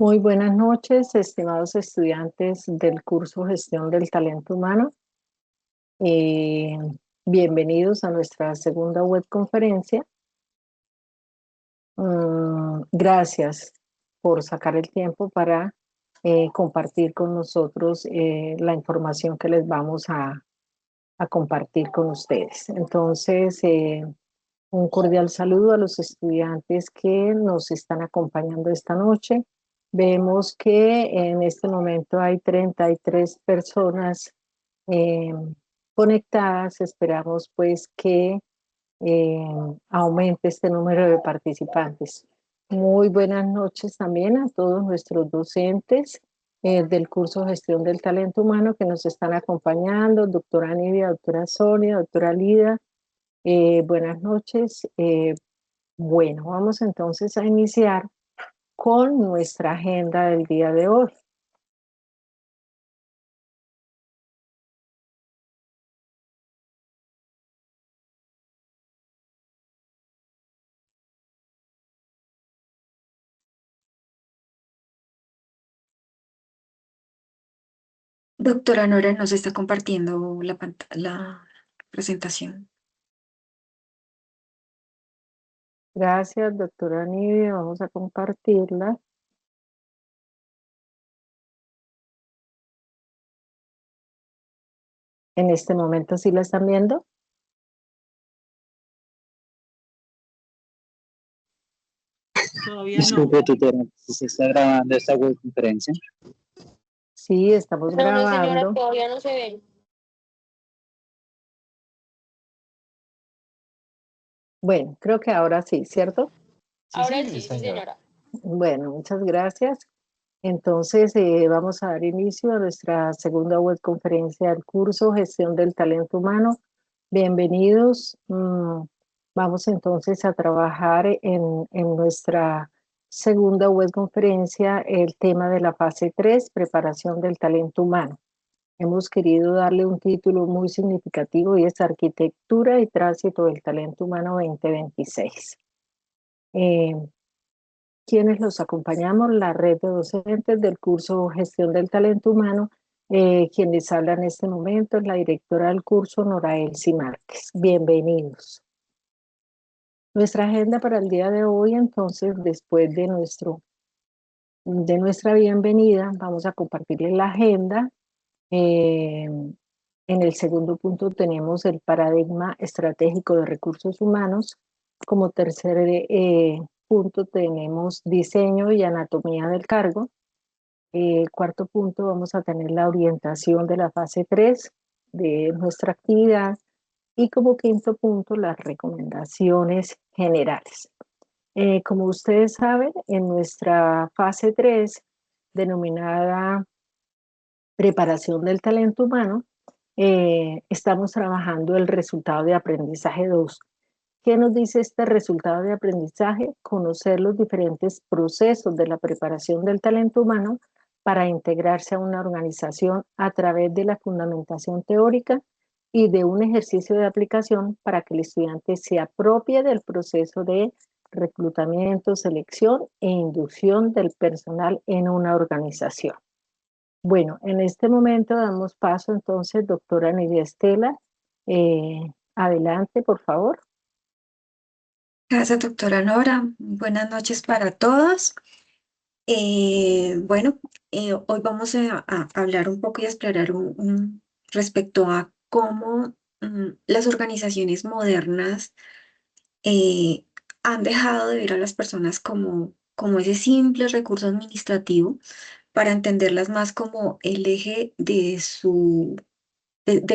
Muy buenas noches, estimados estudiantes del curso Gestión del Talento Humano. Eh, Bienvenidos a nuestra segunda webconferencia. Gracias por sacar el tiempo para compartir con nosotros la información que les vamos a compartir con ustedes. Entonces, un cordial saludo a los estudiantes que nos están acompañando esta noche. Vemos que en este momento hay 33 personas eh, conectadas. Esperamos pues que eh, aumente este número de participantes. Muy buenas noches también a todos nuestros docentes del curso Gestión del Talento Humano que nos están acompañando, doctora Nidia, doctora Sonia, doctora Lida. Buenas noches. Bueno, vamos entonces a iniciar con nuestra agenda del día de hoy. Doctora Nora nos está compartiendo la presentación. Gracias, doctora Nidia. Vamos a compartirla. En este momento, ¿sí la están viendo? Todavía no. Disculpe, tutora, ¿se está grabando esta webconferencia? Sí, estamos No, no, señora, grabando. todavía no se ve. Bueno, creo que ahora sí, ¿cierto? Ahora sí, sí, señora. Bueno, muchas gracias. Entonces, vamos a dar inicio a nuestra segunda webconferencia del curso Gestión del Talento Humano. Bienvenidos. Vamos entonces a trabajar en nuestra segunda webconferencia el tema de la fase 3, preparación del talento humano. Hemos querido darle un título muy significativo y es Arquitectura y Tránsito del Talento Humano 2026. Quienes los acompañamos, la red de docentes del curso Gestión del Talento Humano, quien les habla en este momento es la directora del curso, Nora Elsie Márquez. Bienvenidos. Nuestra agenda para el día de hoy, entonces, después de nuestra bienvenida, vamos a compartirles la agenda. En el segundo punto tenemos el paradigma estratégico de recursos humanos. Como tercer punto tenemos diseño y anatomía del cargo. Cuarto punto vamos a tener la orientación de la fase 3 de nuestra actividad. Y como quinto punto, las recomendaciones generales. Como ustedes saben, en nuestra fase 3, denominada preparación del talento humano, estamos trabajando el resultado de aprendizaje 2. ¿Qué nos dice este resultado de aprendizaje? Conocer los diferentes procesos de la preparación del talento humano para integrarse a una organización a través de la fundamentación teórica y de un ejercicio de aplicación para que el estudiante se apropie del proceso de reclutamiento, selección e inducción del personal en una organización. Bueno, en este momento damos paso entonces, doctora Nidia Estela. Adelante, por favor. Gracias, doctora Nora. Buenas noches para todos. Bueno, hoy vamos a hablar un poco y a explorar respecto a cómo las organizaciones modernas eh, han dejado de ver a las personas como ese simple recurso administrativo para entenderlas más como el eje de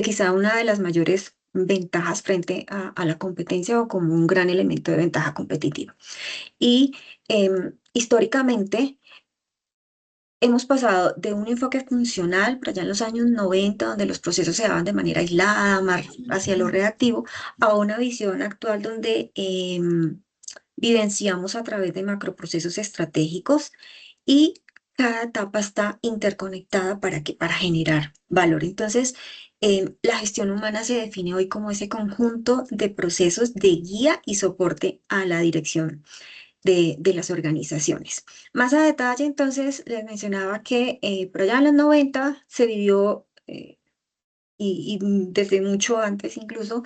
quizá una de las mayores ventajas frente a la competencia o como un gran elemento de ventaja competitiva. Y históricamente hemos pasado de un enfoque funcional, por allá en los años 90, donde los procesos se daban de manera aislada, más hacia lo reactivo, a una visión actual donde vivenciamos a través de macroprocesos estratégicos y cada etapa está interconectada para generar valor. Entonces, la gestión humana se define hoy como ese conjunto de procesos de guía y soporte a la dirección de las organizaciones. Más a detalle, entonces, les mencionaba que por allá en los 90 se vivió, y desde mucho antes incluso,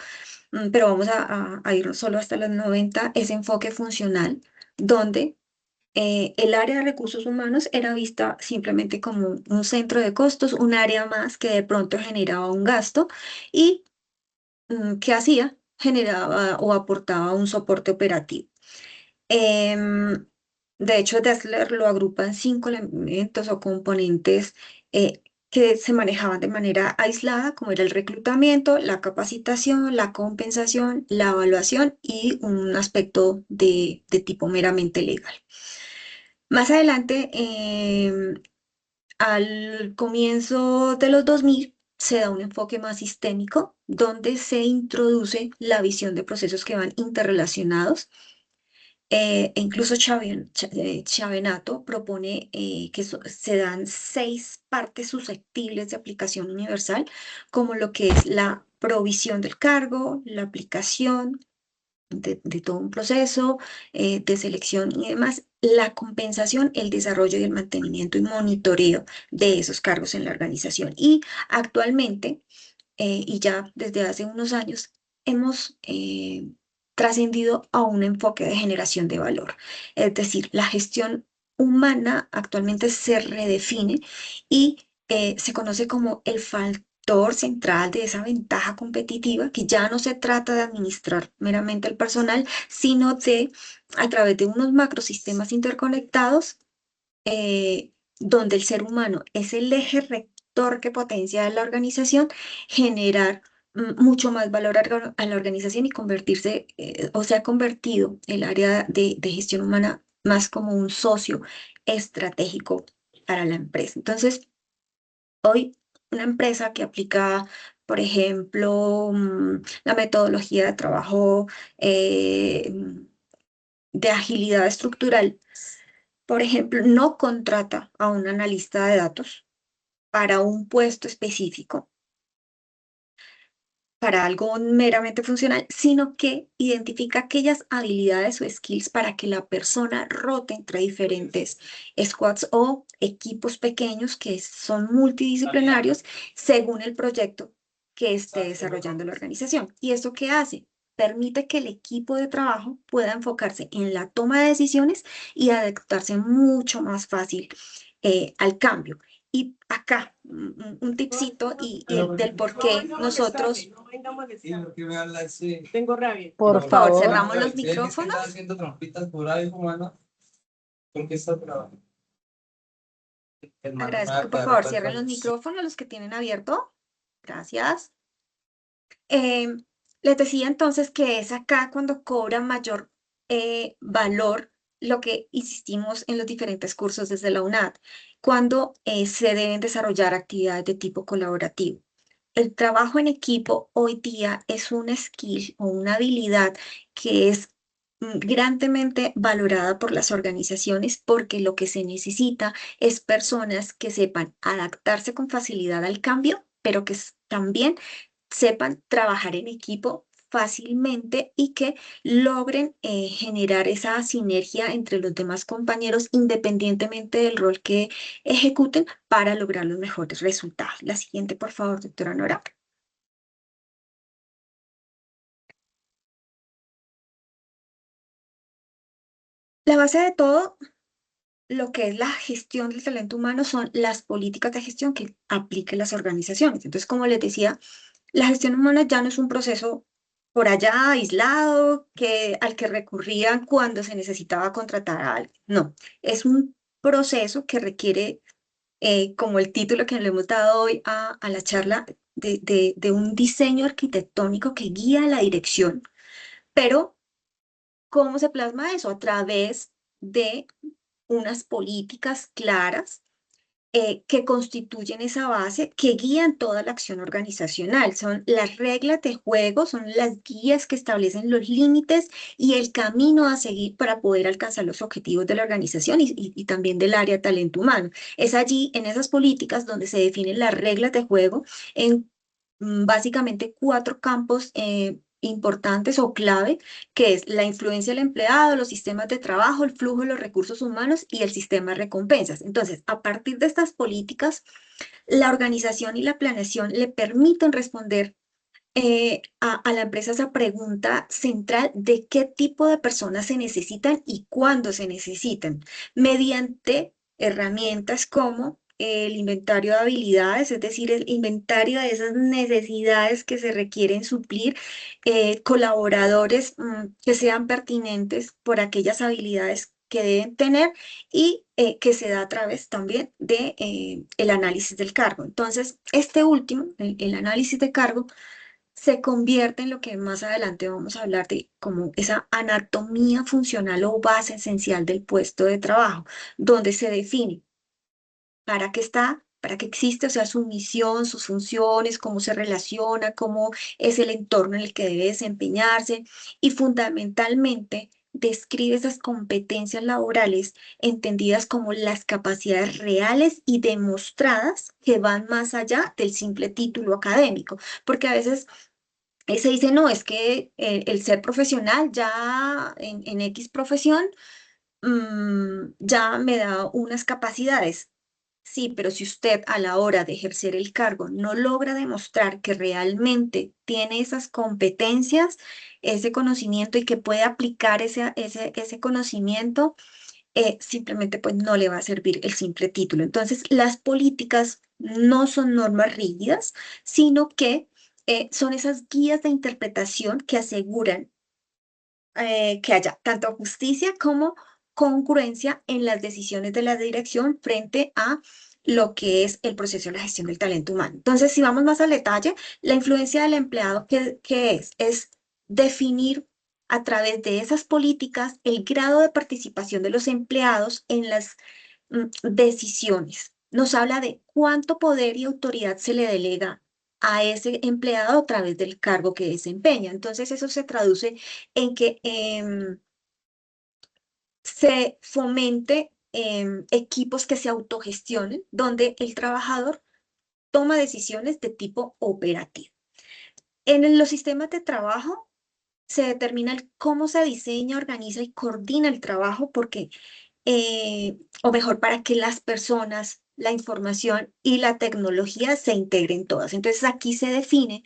pero vamos a irnos solo hasta los 90, ese enfoque funcional, donde el área de recursos humanos era vista simplemente como un centro de costos, un área más que de pronto generaba un gasto y ¿qué hacía? Generaba o aportaba un soporte operativo. Em, de hecho, Dessler lo agrupa en 5 elementos o componentes que se manejaban de manera aislada, como era el reclutamiento, la capacitación, la compensación, la evaluación y un aspecto de tipo meramente legal. Más adelante, al comienzo de los 2000, se da un enfoque más sistémico, donde se introduce la visión de procesos que van interrelacionados. E incluso Chiavenato propone que se dan 6 partes susceptibles de aplicación universal, como lo que es la provisión del cargo, la aplicación de todo un proceso de selección y demás, la compensación, el desarrollo y el mantenimiento y monitoreo de esos cargos en la organización. Y actualmente, y ya desde hace unos años, hemos trascendido a un enfoque de generación de valor. Es decir, la gestión humana actualmente se redefine y se conoce como el factor central de esa ventaja competitiva, que ya no se trata de administrar meramente el personal, sino de, a través de unos macrosistemas interconectados, donde el ser humano es el eje rector que potencia la organización, generar mucho más valor a la organización y convertirse, o se ha convertido el área de gestión humana más como un socio estratégico para la empresa. Entonces, hoy una empresa que aplica, por ejemplo, la metodología de trabajo de agilidad estructural, por ejemplo, no contrata a un analista de datos para un puesto específico, para algo meramente funcional, sino que identifica aquellas habilidades o skills para que la persona rote entre diferentes squads o equipos pequeños que son multidisciplinarios según el proyecto que esté desarrollando la organización. ¿Y esto qué hace? Permite que el equipo de trabajo pueda enfocarse en la toma de decisiones y adaptarse mucho más fácil al cambio. Y acá, un tipcito del por qué nosotros... Tengo rabia. Por Por favor, favor, cerramos los micrófonos. haciendo trampitas por ahí, humano. ¿Por qué está grabando? Agradezco que por favor cierren los micrófonos, los que tienen abierto. Gracias. Les decía entonces que es acá cuando cobra mayor valor lo que insistimos en los diferentes cursos desde la UNAD, cuando se deben desarrollar actividades de tipo colaborativo. El trabajo en equipo hoy día es una skill o una habilidad que es grandemente valorada por las organizaciones, porque lo que se necesita es personas que sepan adaptarse con facilidad al cambio, pero que también sepan trabajar en equipo fácilmente y que logren generar esa sinergia entre los demás compañeros independientemente del rol que ejecuten para lograr los mejores resultados. La siguiente, por favor, doctora Nora. La base de todo lo que es la gestión del talento humano son las políticas de gestión que apliquen las organizaciones. Entonces, como les decía, la gestión humana ya no es un proceso por allá aislado al que recurrían cuando se necesitaba contratar a alguien. No, es un proceso que requiere, como el título que le hemos dado hoy a la charla, de un diseño arquitectónico que guía la dirección. Pero, ¿cómo se plasma eso? A través de unas políticas claras que constituyen esa base, que guían toda la acción organizacional. Son las reglas de juego, son las guías que establecen los límites y el camino a seguir para poder alcanzar los objetivos de la organización y también del área de talento humano. Es allí, en esas políticas, donde se definen las reglas de juego en básicamente 4 campos importantes o clave, que es la influencia del empleado, los sistemas de trabajo, el flujo de los recursos humanos y el sistema de recompensas. Entonces, a partir de estas políticas, la organización y la planeación le permiten responder a la empresa esa pregunta central de qué tipo de personas se necesitan y cuándo se necesitan, mediante herramientas como el inventario de habilidades, es decir, el inventario de esas necesidades que se requieren suplir, colaboradores que sean pertinentes por aquellas habilidades que deben tener y que se da a través también de el análisis del cargo. Entonces, este último, el análisis de cargo, se convierte en lo que más adelante vamos a hablar de como esa anatomía funcional o base esencial del puesto de trabajo, donde se define para qué está, para qué existe, o sea, su misión, sus funciones, cómo se relaciona, cómo es el entorno en el que debe desempeñarse y fundamentalmente describe esas competencias laborales entendidas como las capacidades reales y demostradas que van más allá del simple título académico, porque a veces se dice, no, es que el ser profesional ya en X profesión ya me da unas capacidades. Sí, pero si usted a la hora de ejercer el cargo no logra demostrar que realmente tiene esas competencias, ese conocimiento y que puede aplicar ese conocimiento, simplemente pues no le va a servir el simple título. Entonces, las políticas no son normas rígidas, sino que son esas guías de interpretación que aseguran que haya tanto justicia como congruencia en las decisiones de la dirección frente a lo que es el proceso de la gestión del talento humano. Entonces, si vamos más al detalle, la influencia del empleado, ¿qué es? Es definir a través de esas políticas el grado de participación de los empleados en las decisiones. Nos habla de cuánto poder y autoridad se le delega a ese empleado a través del cargo que desempeña. Entonces, eso se traduce en que se fomente equipos que se autogestionen, donde el trabajador toma decisiones de tipo operativo. Los sistemas de trabajo se determina cómo se diseña, organiza y coordina el trabajo, porque, o mejor, para que las personas, la información y la tecnología se integren todas. Entonces, aquí se define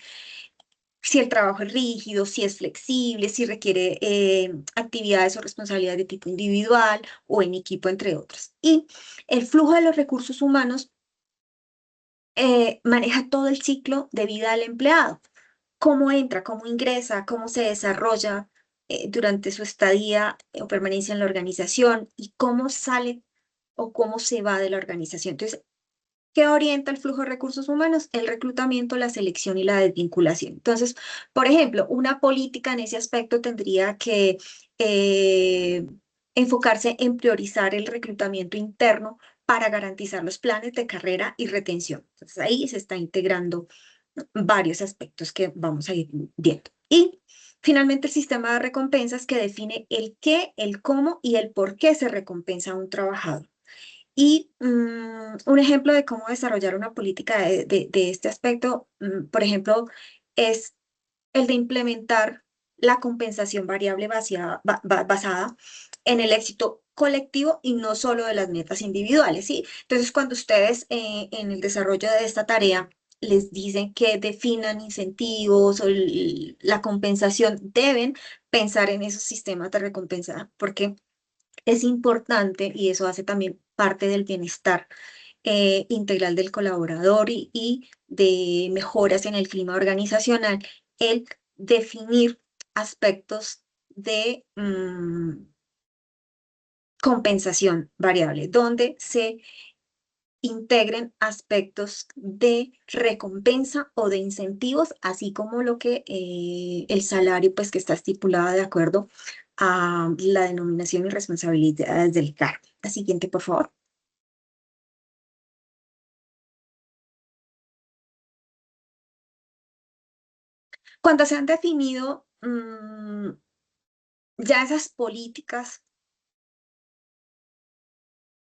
si el trabajo es rígido, si es flexible, si requiere actividades o responsabilidades de tipo individual o en equipo, entre otras. Y el flujo de los recursos humanos maneja todo el ciclo de vida del empleado. Cómo entra, cómo ingresa, cómo se desarrolla durante su estadía o permanencia en la organización y cómo sale o cómo se va de la organización. Entonces, ¿qué orienta el flujo de recursos humanos? El reclutamiento, la selección y la desvinculación. Entonces, por ejemplo, una política en ese aspecto tendría que eh, enfocarse en priorizar el reclutamiento interno para garantizar los planes de carrera y retención. Entonces, ahí se está integrando varios aspectos que vamos a ir viendo. Y finalmente, el sistema de recompensas que define el qué, el cómo y el por qué se recompensa a un trabajador. Y un ejemplo de cómo desarrollar una política de este aspecto, por ejemplo, es el de implementar la compensación variable basada en el éxito colectivo y no solo de las metas individuales, ¿sí? Entonces, cuando ustedes en el desarrollo de esta tarea les dicen que definan incentivos o la compensación, deben pensar en esos sistemas de recompensa, porque es importante y eso hace también parte del bienestar integral del colaborador y de mejoras en el clima organizacional, el definir aspectos de compensación variable, donde se integren aspectos de recompensa o de incentivos, así como lo que el salario, pues que está estipulado de acuerdo a la denominación y responsabilidades del cargo. La siguiente, por favor. Cuando se han definido ya esas políticas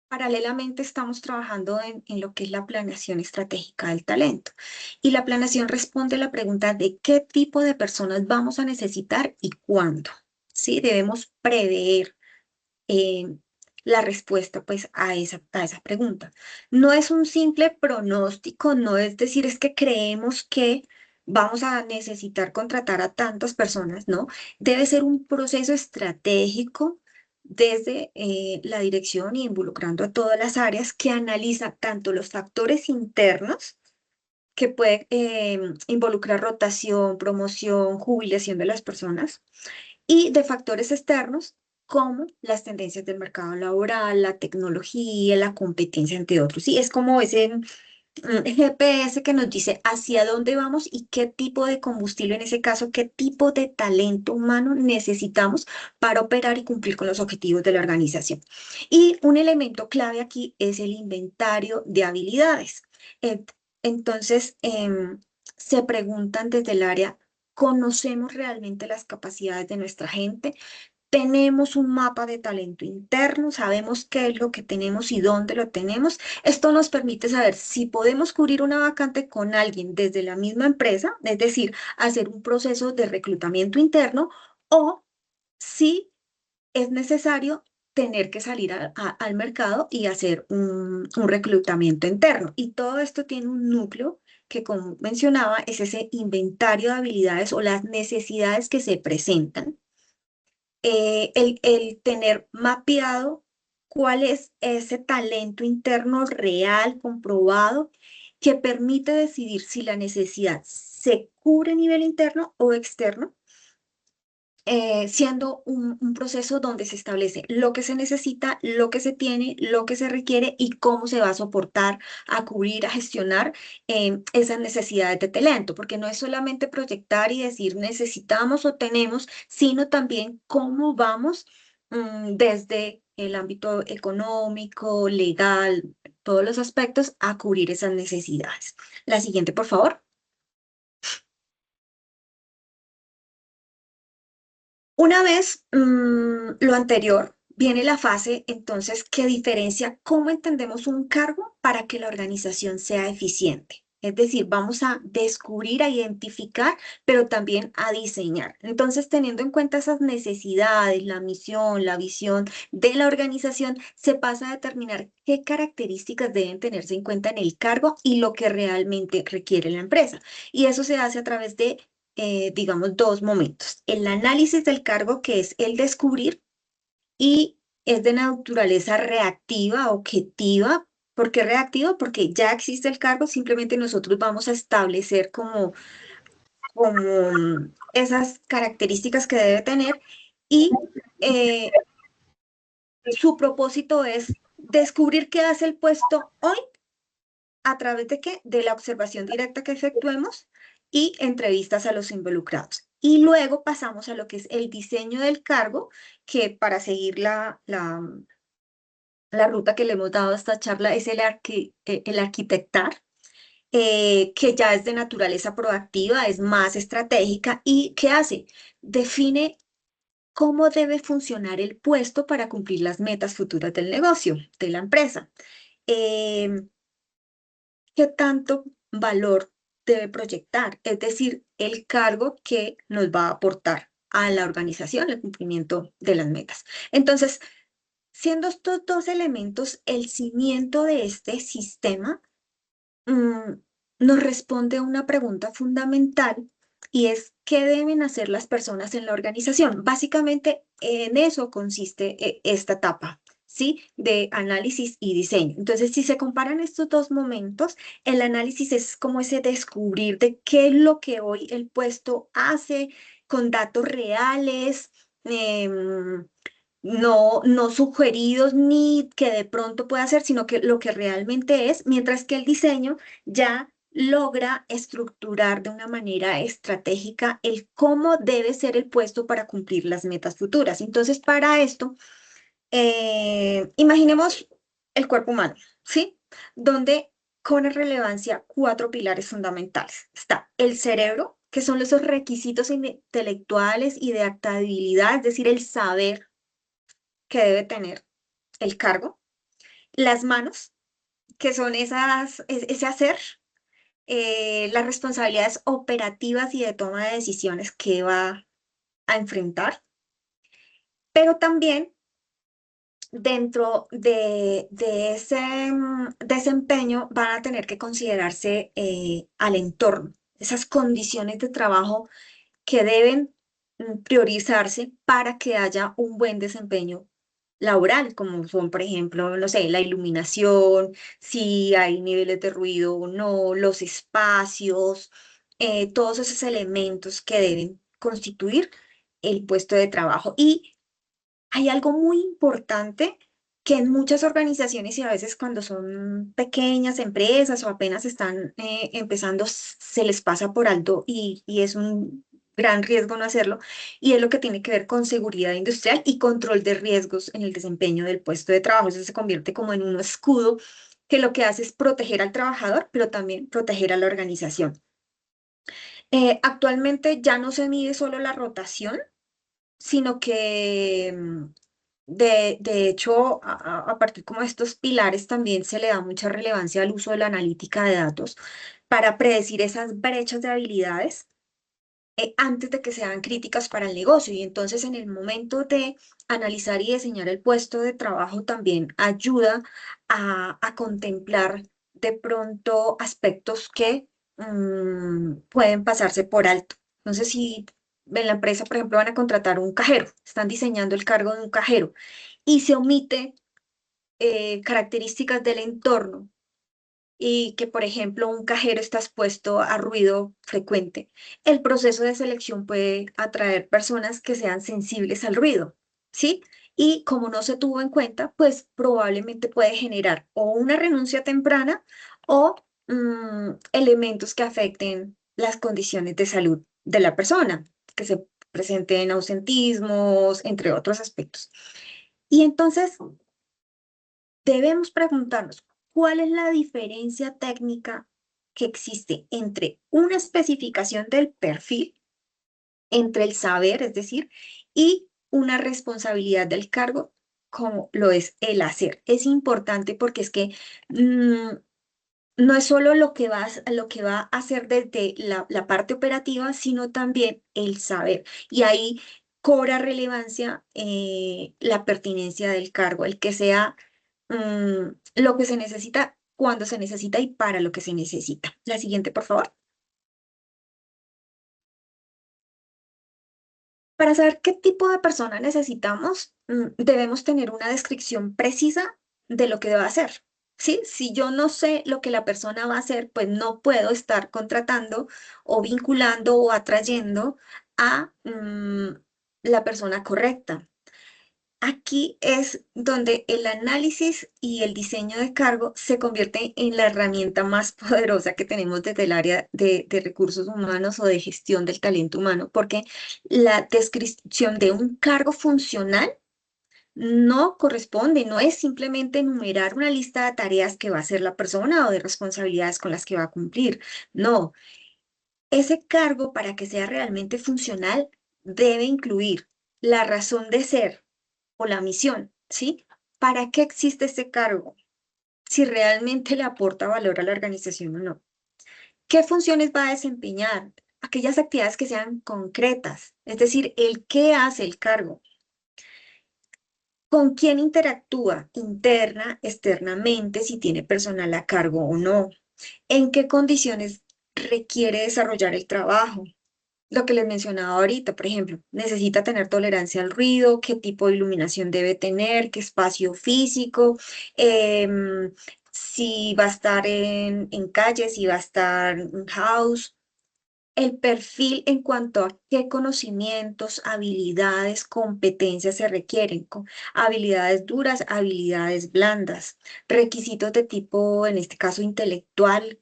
paralelamente estamos trabajando en lo que es la planeación estratégica del talento. Y la planeación responde a la pregunta de qué tipo de personas vamos a necesitar y cuándo. ¿Sí? Debemos prever la respuesta pues a esa pregunta. No es un simple pronóstico, no es decir, es que creemos que vamos a necesitar contratar a tantas personas, ¿no? Debe ser un proceso estratégico desde la dirección y involucrando a todas las áreas que analiza tanto los factores internos que puede involucrar rotación, promoción, jubilación de las personas, y de factores externos como las tendencias del mercado laboral, la tecnología, la competencia, entre otros. Sí, es como ese GPS que nos dice hacia dónde vamos y qué tipo de combustible, en ese caso, qué tipo de talento humano necesitamos para operar y cumplir con los objetivos de la organización. Y un elemento clave aquí es el inventario de habilidades. Entonces, se preguntan desde el área, ¿conocemos realmente las capacidades de nuestra gente? ¿Tenemos un mapa de talento interno? ¿Sabemos qué es lo que tenemos y dónde lo tenemos? Esto nos permite saber si podemos cubrir una vacante con alguien desde la misma empresa, es decir, hacer un proceso de reclutamiento interno, o si es necesario tener que salir al mercado y hacer un reclutamiento interno. Y todo esto tiene un núcleo que, como mencionaba, es ese inventario de habilidades o las necesidades que se presentan. El tener mapeado cuál es ese talento interno real, comprobado, que permite decidir si la necesidad se cubre a nivel interno o externo, siendo un proceso donde se establece lo que se necesita, lo que se tiene, lo que se requiere y cómo se va a soportar, a cubrir, a gestionar esas necesidades de talento, porque no es solamente proyectar y decir necesitamos o tenemos, sino también cómo vamos desde el ámbito económico, legal, todos los aspectos a cubrir esas necesidades. La siguiente, por favor. Una vez lo anterior, viene la fase entonces que diferencia cómo entendemos un cargo para que la organización sea eficiente. Es decir, vamos a descubrir, a identificar, pero también a diseñar. Entonces, teniendo en cuenta esas necesidades, la misión, la visión de la organización, se pasa a determinar qué características deben tenerse en cuenta en el cargo y lo que realmente requiere la empresa. Y eso se hace a través de digamos, dos momentos. El análisis del cargo, que es el descubrir, y es de naturaleza reactiva, objetiva. ¿Por qué reactiva? Porque ya existe el cargo, simplemente nosotros vamos a establecer como esas características que debe tener, y su propósito es descubrir qué hace el puesto hoy. ¿A través de qué? De la observación directa que efectuemos y entrevistas a los involucrados. Y luego pasamos a lo que es el diseño del cargo, que para seguir la ruta que le hemos dado a esta charla es el arquitectar, que ya es de naturaleza proactiva, es más estratégica. ¿Y qué hace? Define cómo debe funcionar el puesto para cumplir las metas futuras del negocio, de la empresa. ¿Qué tanto valor debe proyectar? Es decir, el cargo que nos va a aportar a la organización el cumplimiento de las metas. Entonces, siendo estos dos elementos el cimiento de este sistema, nos responde a una pregunta fundamental, y es ¿qué deben hacer las personas en la organización? Básicamente en eso consiste esta etapa, ¿sí? De análisis y diseño. Entonces, si se comparan estos dos momentos, el análisis es como ese descubrir de qué es lo que hoy el puesto hace con datos reales, no sugeridos ni que de pronto pueda hacer, sino que lo que realmente es, mientras que el diseño ya logra estructurar de una manera estratégica el cómo debe ser el puesto para cumplir las metas futuras. Entonces, para esto, imaginemos el cuerpo humano, ¿sí? Donde con relevancia cuatro pilares fundamentales. Está el cerebro, que son esos requisitos intelectuales y de adaptabilidad, es decir, el saber que debe tener el cargo. las manos, que son ese hacer, las responsabilidades operativas y de toma de decisiones que va a enfrentar, pero también dentro de ese desempeño van a tener que considerarse al entorno, esas condiciones de trabajo que deben priorizarse para que haya un buen desempeño laboral, como son, por ejemplo, no sé, la iluminación, si hay niveles de ruido o no, los espacios, todos esos elementos que deben constituir el puesto de trabajo. Y hay algo muy importante que en muchas organizaciones y a veces cuando son pequeñas empresas o apenas están empezando, se les pasa por alto y es un gran riesgo no hacerlo, y es lo que tiene que ver con seguridad industrial y control de riesgos en el desempeño del puesto de trabajo. Eso se convierte como en un escudo que lo que hace es proteger al trabajador, pero también proteger a la organización. Actualmente ya no se mide solo la rotación, sino que de hecho, a partir como de estos pilares también se le da mucha relevancia al uso de la analítica de datos para predecir esas brechas de habilidades antes de que sean críticas para el negocio. Y entonces en el momento de analizar y diseñar el puesto de trabajo también ayuda a contemplar de pronto aspectos que pueden pasarse por alto. Entonces, si en la empresa, por ejemplo, van a contratar un cajero, están diseñando el cargo de un cajero y se omite características del entorno y que, por ejemplo, un cajero está expuesto a ruido frecuente, el proceso de selección puede atraer personas que sean sensibles al ruido, ¿sí? Y como no se tuvo en cuenta, pues probablemente puede generar o una renuncia temprana o elementos que afecten las condiciones de salud de la persona, que se presenten ausentismos, entre otros aspectos. Y entonces debemos preguntarnos, ¿cuál es la diferencia técnica que existe entre una especificación del perfil, entre el saber, es decir, y una responsabilidad del cargo, como lo es el hacer? Es importante porque es que no es solo lo que va a hacer desde la parte operativa, sino también el saber. Y ahí cobra relevancia la pertinencia del cargo, el que sea lo que se necesita, cuando se necesita y para lo que se necesita. La siguiente, por favor. Para saber qué tipo de persona necesitamos, debemos tener una descripción precisa de lo que debe hacer. ¿Sí? Si yo no sé lo que la persona va a hacer, pues no puedo estar contratando o vinculando o atrayendo a la persona correcta. Aquí es donde el análisis y el diseño de cargo se convierte en la herramienta más poderosa que tenemos desde el área de recursos humanos o de gestión del talento humano, porque la descripción de un cargo funcional no corresponde, no es simplemente enumerar una lista de tareas que va a hacer la persona o de responsabilidades con las que va a cumplir. No, ese cargo para que sea realmente funcional debe incluir la razón de ser o la misión, ¿sí? ¿Para qué existe ese cargo? Si realmente le aporta valor a la organización o no. ¿Qué funciones va a desempeñar? Aquellas actividades que sean concretas, es decir, el qué hace el cargo. ¿Con quién interactúa interna, externamente, si tiene personal a cargo o no? ¿En qué condiciones requiere desarrollar el trabajo? Lo que les mencionaba ahorita, por ejemplo, necesita tener tolerancia al ruido, qué tipo de iluminación debe tener, qué espacio físico, si va a estar en calle, si va a estar en house, el perfil en cuanto a qué conocimientos, habilidades, competencias se requieren, habilidades duras, habilidades blandas, requisitos de tipo, en este caso, intelectual,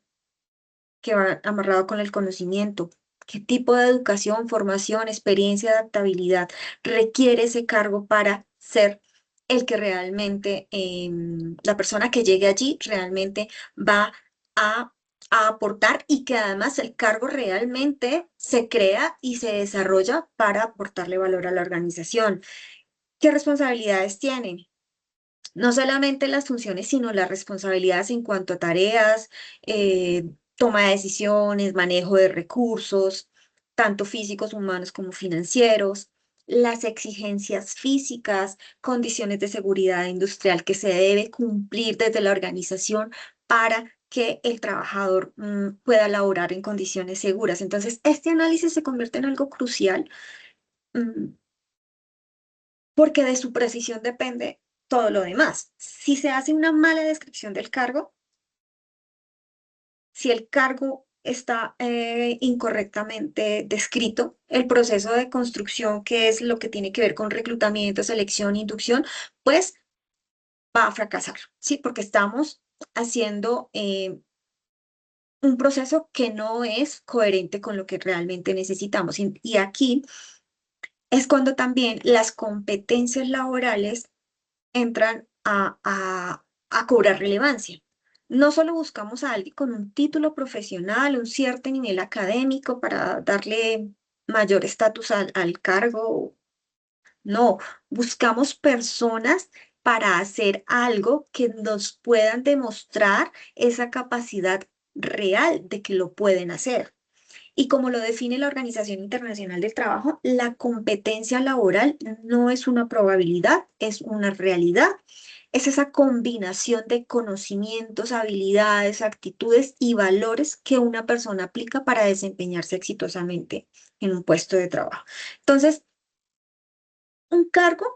que va amarrado con el conocimiento. ¿Qué tipo de educación, formación, experiencia, adaptabilidad requiere ese cargo para ser el que realmente, la persona que llegue allí realmente va a, a aportar y que además el cargo realmente se crea y se desarrolla para aportarle valor a la organización? ¿Qué responsabilidades tiene? No solamente las funciones, sino las responsabilidades en cuanto a tareas, toma de decisiones, manejo de recursos, tanto físicos, humanos como financieros, las exigencias físicas, condiciones de seguridad industrial que se debe cumplir desde la organización para que el trabajador pueda laborar en condiciones seguras. Entonces, este análisis se convierte en algo crucial, mm, porque de su precisión depende todo lo demás. Si se hace una mala descripción del cargo, si el cargo está incorrectamente descrito, el proceso de construcción, que es lo que tiene que ver con reclutamiento, selección, inducción, pues va a fracasar, ¿sí? Porque estamos haciendo un proceso que no es coherente con lo que realmente necesitamos. Y aquí es cuando también las competencias laborales entran a cobrar relevancia. No solo buscamos a alguien con un título profesional, un cierto nivel académico para darle mayor estatus al cargo. No, buscamos personas para hacer algo que nos puedan demostrar esa capacidad real de que lo pueden hacer. Y como lo define la Organización Internacional del Trabajo, la competencia laboral no es una probabilidad, es una realidad. Es esa combinación de conocimientos, habilidades, actitudes y valores que una persona aplica para desempeñarse exitosamente en un puesto de trabajo. Entonces, un cargo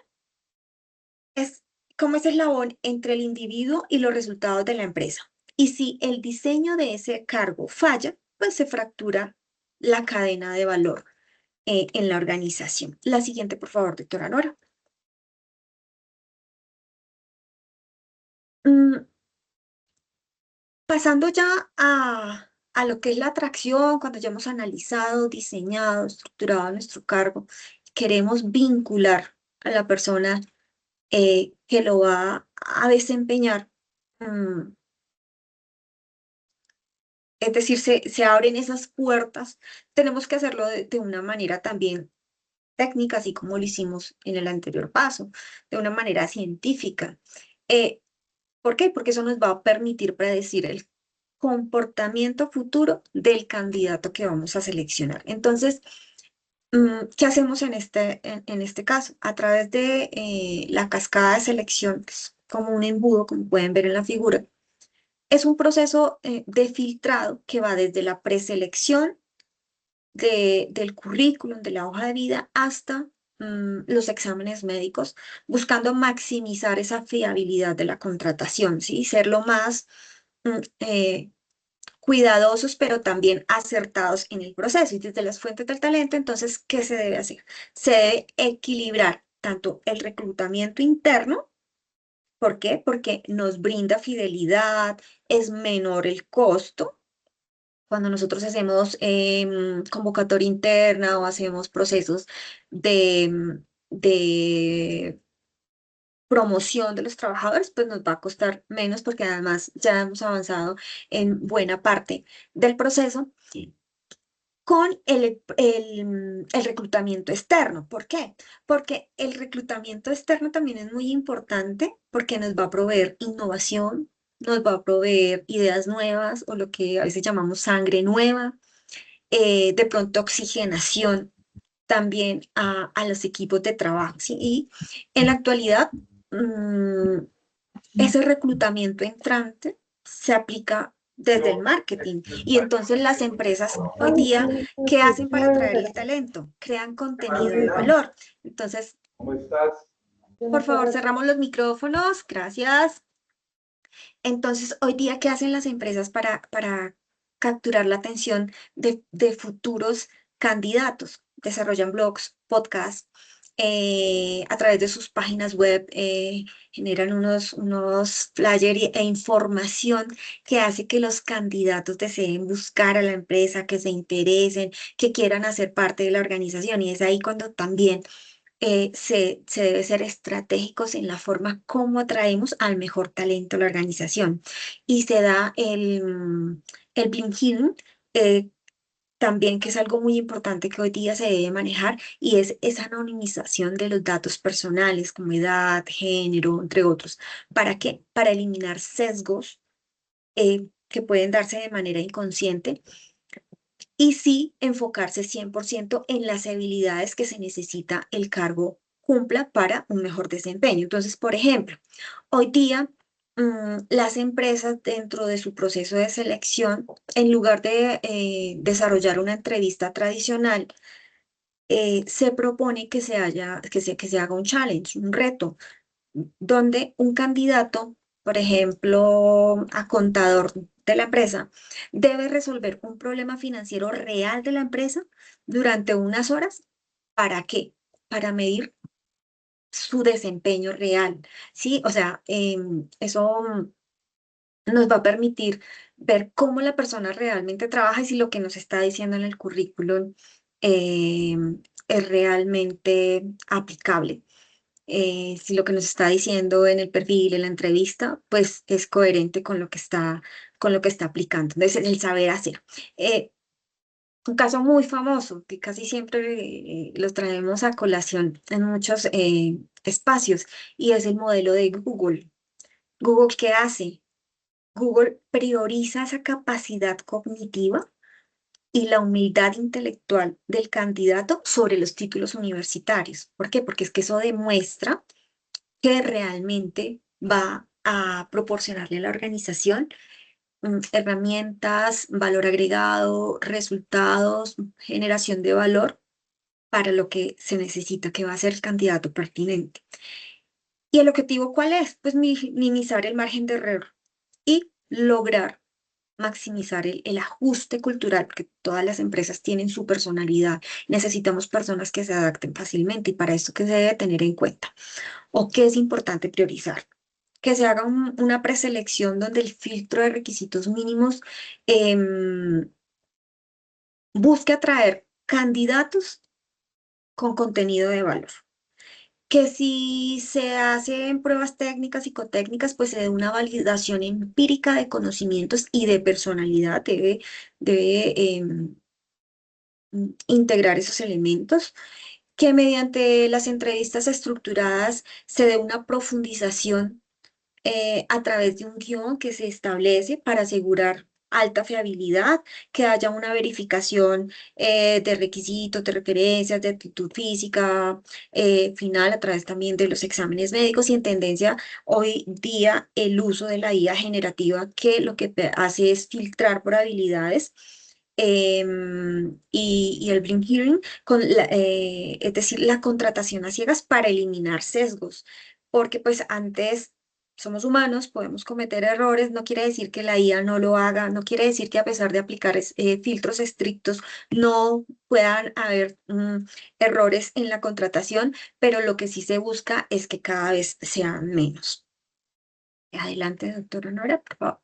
es como ese eslabón entre el individuo y los resultados de la empresa. Y si el diseño de ese cargo falla, pues se fractura la cadena de valor en la organización. La siguiente, por favor, doctora Nora. Mm, Pasando ya a lo que es la atracción, cuando ya hemos analizado, diseñado, estructurado nuestro cargo, queremos vincular a la persona que lo va a desempeñar. mm, Es decir, se abren esas puertas. Tenemos que hacerlo de una manera también técnica, así como lo hicimos en el anterior paso, de una manera científica. Eh, ¿Por qué? Porque eso nos va a permitir predecir el comportamiento futuro del candidato que vamos a seleccionar. Entonces, ¿qué hacemos en este caso? A través de la cascada de selección, que es como un embudo, como pueden ver en la figura, es un proceso de filtrado que va desde la preselección del currículum, de la hoja de vida, hasta los exámenes médicos, buscando maximizar esa fiabilidad de la contratación, ¿sí? Ser lo más mm, eh, cuidadosos, pero también acertados en el proceso. Y desde las fuentes del talento, entonces, ¿qué se debe hacer? Se debe equilibrar tanto el reclutamiento interno. ¿Por qué? Porque nos brinda fidelidad, es menor el costo cuando nosotros hacemos convocatoria interna o hacemos procesos de promoción de los trabajadores, pues nos va a costar menos porque además ya hemos avanzado en buena parte del proceso con el reclutamiento externo. ¿Por qué? Porque el reclutamiento externo también es muy importante porque nos va a proveer innovación, nos va a proveer ideas nuevas o lo que a veces llamamos sangre nueva, de pronto oxigenación también a los equipos de trabajo, ¿sí? Y en la actualidad, mm, ese reclutamiento entrante se aplica desde el marketing. Y entonces las empresas hoy día, ¿qué hacen para atraer el talento? Crean contenido de valor. Entonces, ¿Cómo estás? por favor, cerramos los micrófonos. Gracias. Entonces, hoy día, ¿qué hacen las empresas para capturar la atención de futuros candidatos? Desarrollan blogs, podcasts, a través de sus páginas web, generan unos flyers e información que hace que los candidatos deseen buscar a la empresa, que se interesen, que quieran hacer parte de la organización. Y es ahí cuando también se debe ser estratégicos en la forma como atraemos al mejor talento a la organización. Y se da el blinking, también, que es algo muy importante que hoy día se debe manejar, y es esa anonimización de los datos personales como edad, género, entre otros. ¿Para qué? Para eliminar sesgos que pueden darse de manera inconsciente, y sí enfocarse 100% en las habilidades que se necesita el cargo cumpla para un mejor desempeño. Entonces, por ejemplo, hoy día las empresas, dentro de su proceso de selección, en lugar de desarrollar una entrevista tradicional, se propone que se haga un challenge, un reto, donde un candidato, por ejemplo, a contador de la empresa, debe resolver un problema financiero real de la empresa durante unas horas. ¿Para qué? Para medir su desempeño real, ¿sí? O sea, eso nos va a permitir ver cómo la persona realmente trabaja y si lo que nos está diciendo en el currículum es realmente aplicable. Si lo que nos está diciendo en el perfil, en la entrevista, pues es coherente con lo que está aplicando. Entonces, el saber hacer. Un caso muy famoso que casi siempre los traemos a colación en muchos espacios, y es el modelo de Google. Google, ¿qué hace? Google prioriza esa capacidad cognitiva y la humildad intelectual del candidato sobre los títulos universitarios. ¿Por qué? Porque es que eso demuestra que realmente va a proporcionarle a la organización herramientas, valor agregado, resultados, generación de valor para lo que se necesita, que va a ser el candidato pertinente. ¿Y el objetivo cuál es? Pues minimizar el margen de error y lograr maximizar el ajuste cultural, porque todas las empresas tienen su personalidad. Necesitamos personas que se adapten fácilmente, y para esto, ¿qué se debe tener en cuenta? ¿O qué es importante priorizar? Que se haga una preselección donde el filtro de requisitos mínimos busque atraer candidatos con contenido de valor. Que si se hacen pruebas técnicas, psicotécnicas, pues se dé una validación empírica de conocimientos y de personalidad. Debe integrar esos elementos. Que mediante las entrevistas estructuradas se dé una profundización a través de un guión que se establece para asegurar alta fiabilidad, que haya una verificación de requisitos, de referencias, de actitud física final, a través también de los exámenes médicos, y en tendencia hoy día el uso de la IA generativa, que lo que hace es filtrar por habilidades. Y el Blink Hearing, es decir, la contratación a ciegas para eliminar sesgos, porque pues antes somos humanos, podemos cometer errores. No quiere decir que la IA no lo haga, no quiere decir que a pesar de aplicar filtros estrictos no puedan haber errores en la contratación, pero lo que sí se busca es que cada vez sean menos. Adelante, doctora Nora, por favor.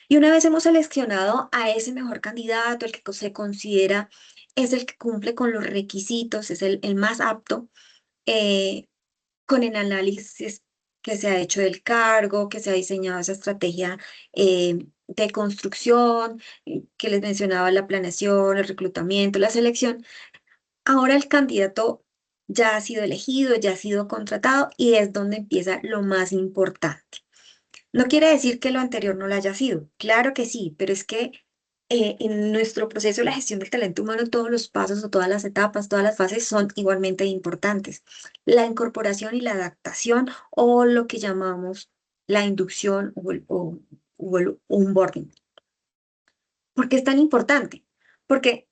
Y una vez hemos seleccionado a ese mejor candidato, el que se considera es el que cumple con los requisitos, es el más apto, eh, con el análisis que se ha hecho del cargo, que se ha diseñado esa estrategia de construcción, que les mencionaba, la planeación, el reclutamiento, la selección. Ahora el candidato ya ha sido elegido, ya ha sido contratado, y es donde empieza lo más importante. No quiere decir que lo anterior no lo haya sido, claro que sí, pero es que en nuestro proceso de la gestión del talento humano, todos los pasos o todas las etapas, todas las fases son igualmente importantes. La incorporación y la adaptación, o lo que llamamos la inducción o el onboarding. ¿Por qué es tan importante? Porque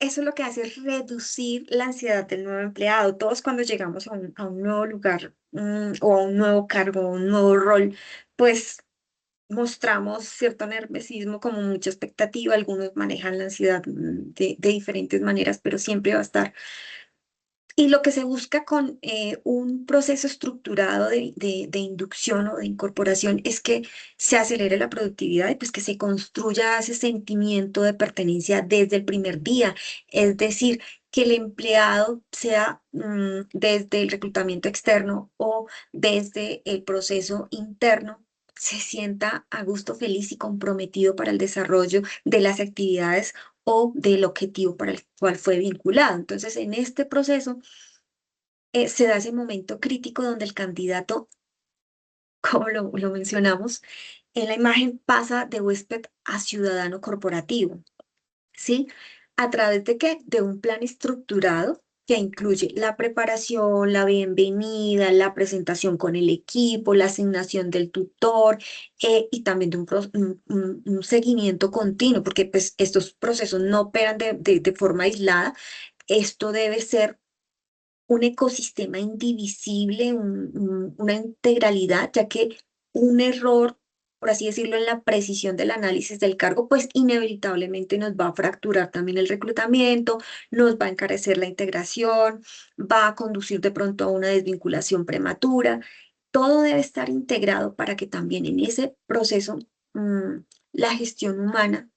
eso lo que hace es reducir la ansiedad del nuevo empleado. Todos, cuando llegamos a un nuevo lugar o a un nuevo cargo, un nuevo rol, pues mostramos cierto nerviosismo, como mucha expectativa. Algunos manejan la ansiedad de diferentes maneras, pero siempre va a estar. Y lo que se busca con un proceso estructurado de inducción o de incorporación es que se acelere la productividad, y pues que se construya ese sentimiento de pertenencia desde el primer día. Es decir, que el empleado, sea desde el reclutamiento externo o desde el proceso interno, se sienta a gusto, feliz y comprometido para el desarrollo de las actividades o del objetivo para el cual fue vinculado. Entonces, en este proceso se da ese momento crítico donde el candidato, como lo mencionamos, en la imagen pasa de huésped a ciudadano corporativo. ¿Sí? ¿A través de qué? De un plan estructurado que incluye la preparación, la bienvenida, la presentación con el equipo, la asignación del tutor y también de un seguimiento continuo, porque pues estos procesos no operan de forma aislada. Esto debe ser un ecosistema indivisible, una integralidad, ya que un error, por así decirlo, en la precisión del análisis del cargo, pues inevitablemente nos va a fracturar también el reclutamiento, nos va a encarecer la integración, va a conducir de pronto a una desvinculación prematura. Todo debe estar integrado para que también en ese proceso la gestión humana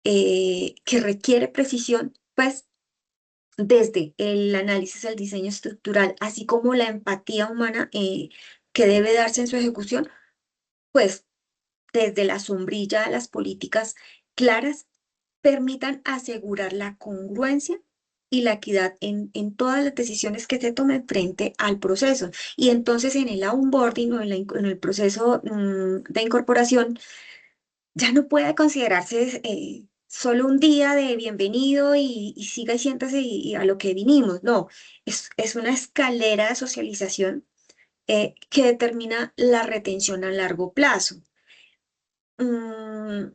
que requiere precisión, pues desde el análisis, el diseño estructural, así como la empatía humana que debe darse en su ejecución, pues desde la sombrilla de las políticas claras, permitan asegurar la congruencia y la equidad en todas las decisiones que se tomen frente al proceso. Y entonces en el onboarding o en el proceso de incorporación, ya no puede considerarse solo un día de bienvenido y siga y siéntase y a lo que vinimos. No, es una escalera de socialización que determina la retención a largo plazo. Mm,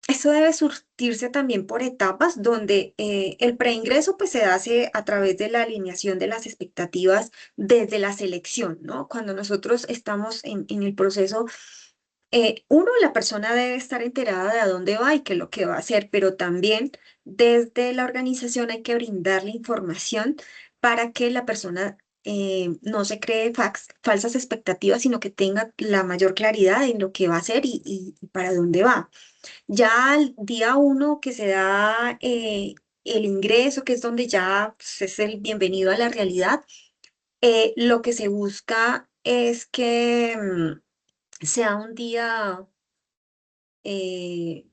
Eso debe surtirse también por etapas donde el preingreso pues se hace a través de la alineación de las expectativas desde la selección, ¿no? Cuando nosotros estamos en el proceso uno, la persona debe estar enterada de a dónde va y qué es lo que va a hacer, pero también desde la organización hay que brindarle información para que la persona no se cree falsas expectativas, sino que tenga la mayor claridad en lo que va a hacer y para dónde va. Ya al día uno que se da el ingreso, que es donde ya pues, es el bienvenido a la realidad, lo que se busca es que sea un día eh,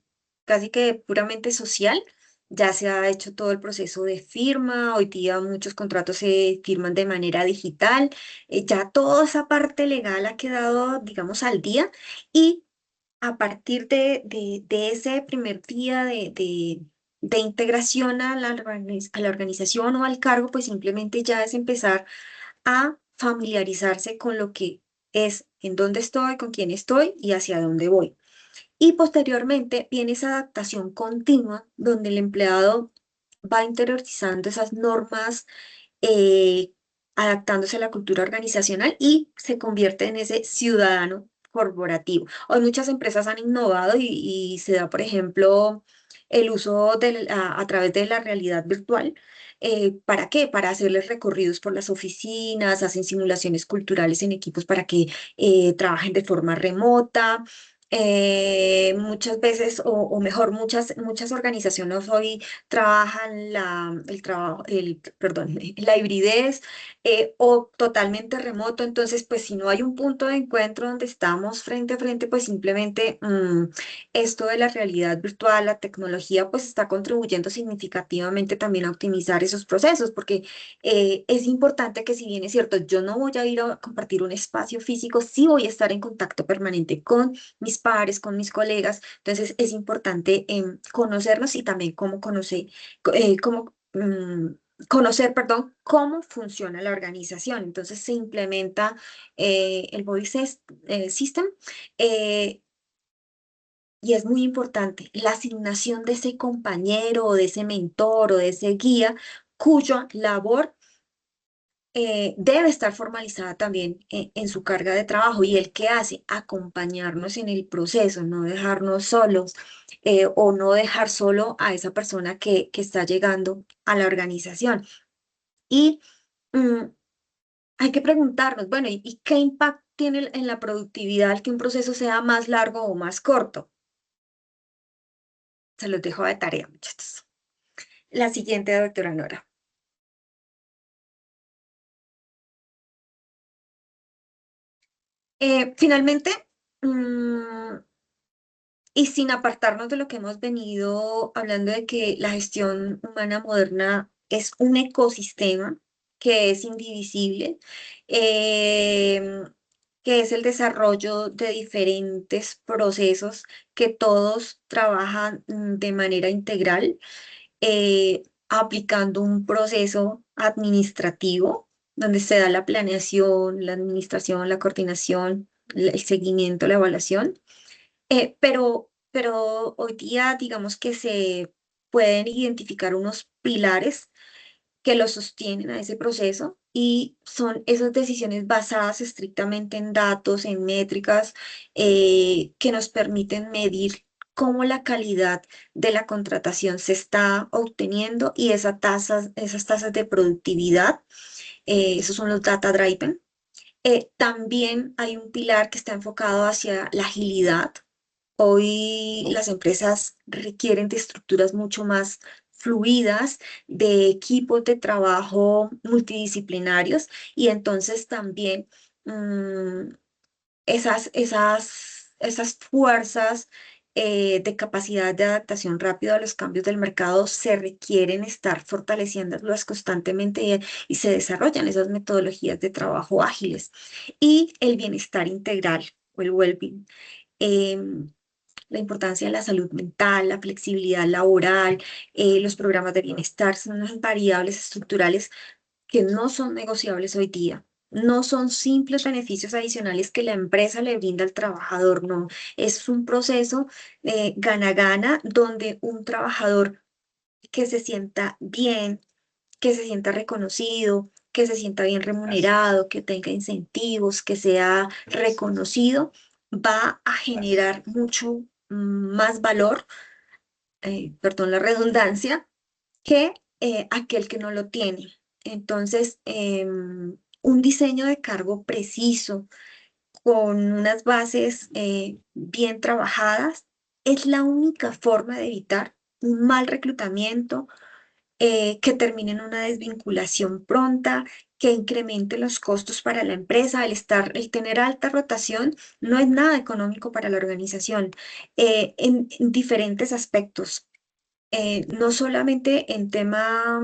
casi que puramente social. Ya se ha hecho todo el proceso de firma, hoy día muchos contratos se firman de manera digital, ya toda esa parte legal ha quedado, digamos, al día y a partir de ese primer día de integración a a la organización o al cargo, pues simplemente ya es empezar a familiarizarse con lo que es, en dónde estoy, con quién estoy y hacia dónde voy. Y posteriormente viene esa adaptación continua donde el empleado va interiorizando esas normas, eh, adaptándose a la cultura organizacional y se convierte en ese ciudadano corporativo. Hoy muchas empresas han innovado y se da, por ejemplo, el uso a través de la realidad virtual. ¿Para qué? Para hacerles recorridos por las oficinas, hacen simulaciones culturales en equipos para que trabajen de forma remota. Muchas veces, o mejor, muchas organizaciones hoy trabajan perdón, la hibridez o totalmente remoto. Entonces, pues si no hay un punto de encuentro donde estamos frente a frente, pues simplemente esto de la realidad virtual, la tecnología, pues está contribuyendo significativamente también a optimizar esos procesos, porque es importante que si bien es cierto, yo no voy a ir a compartir un espacio físico, sí voy a estar en contacto permanente con mis pares, con mis colegas. Entonces es importante conocernos y también conocer, perdón, cómo funciona la organización. Entonces se implementa el System eh, y es muy importante la asignación de ese compañero o de ese mentor o de ese guía cuya labor debe estar formalizada también en su carga de trabajo y el que hace acompañarnos en el proceso, no dejarnos solos o no dejar solo a esa persona que está llegando a la organización. Y mm, hay que preguntarnos, bueno, ¿y qué impacto tiene en la productividad el que un proceso sea más largo o más corto? Se los dejo de tarea, muchachos. La siguiente, doctora Nora. Finalmente, mm, y sin apartarnos de lo que hemos venido hablando de que la gestión humana moderna es un ecosistema que es indivisible, em, que es el desarrollo de diferentes procesos que todos trabajan de manera integral, aplicando un proceso administrativo donde se da la planeación, la administración, la coordinación, el seguimiento, la evaluación. Pero hoy día digamos que se pueden identificar unos pilares que lo sostienen a ese proceso y son esas decisiones basadas estrictamente en datos, en métricas, que nos permiten medir cómo la calidad de la contratación se está obteniendo y esas tasas de productividad, esos son los data driven. También hay un pilar que está enfocado hacia la agilidad. Hoy las empresas requieren de estructuras mucho más fluidas, de equipos de trabajo multidisciplinarios y entonces también mm, esas fuerzas de capacidad de adaptación rápida a los cambios del mercado se requieren estar fortaleciéndolas constantemente y se desarrollan esas metodologías de trabajo ágiles y el bienestar integral o el well-being. em, la importancia de la salud mental, la flexibilidad laboral, los programas de bienestar son unas variables estructurales que no son negociables hoy día. No son simples beneficios adicionales que la empresa le brinda al trabajador, no. Es un proceso gana-gana donde un trabajador que se sienta bien, que se sienta reconocido, que se sienta bien remunerado, que tenga incentivos, que sea reconocido, va a generar mucho más valor, perdón la redundancia, que aquel que no lo tiene. Entonces, un diseño de cargo preciso, con unas bases bien trabajadas, es la única forma de evitar un mal reclutamiento, que termine en una desvinculación pronta, que incremente los costos para la empresa. El tener alta rotación no es nada económico para la organización, en diferentes aspectos, no solamente en tema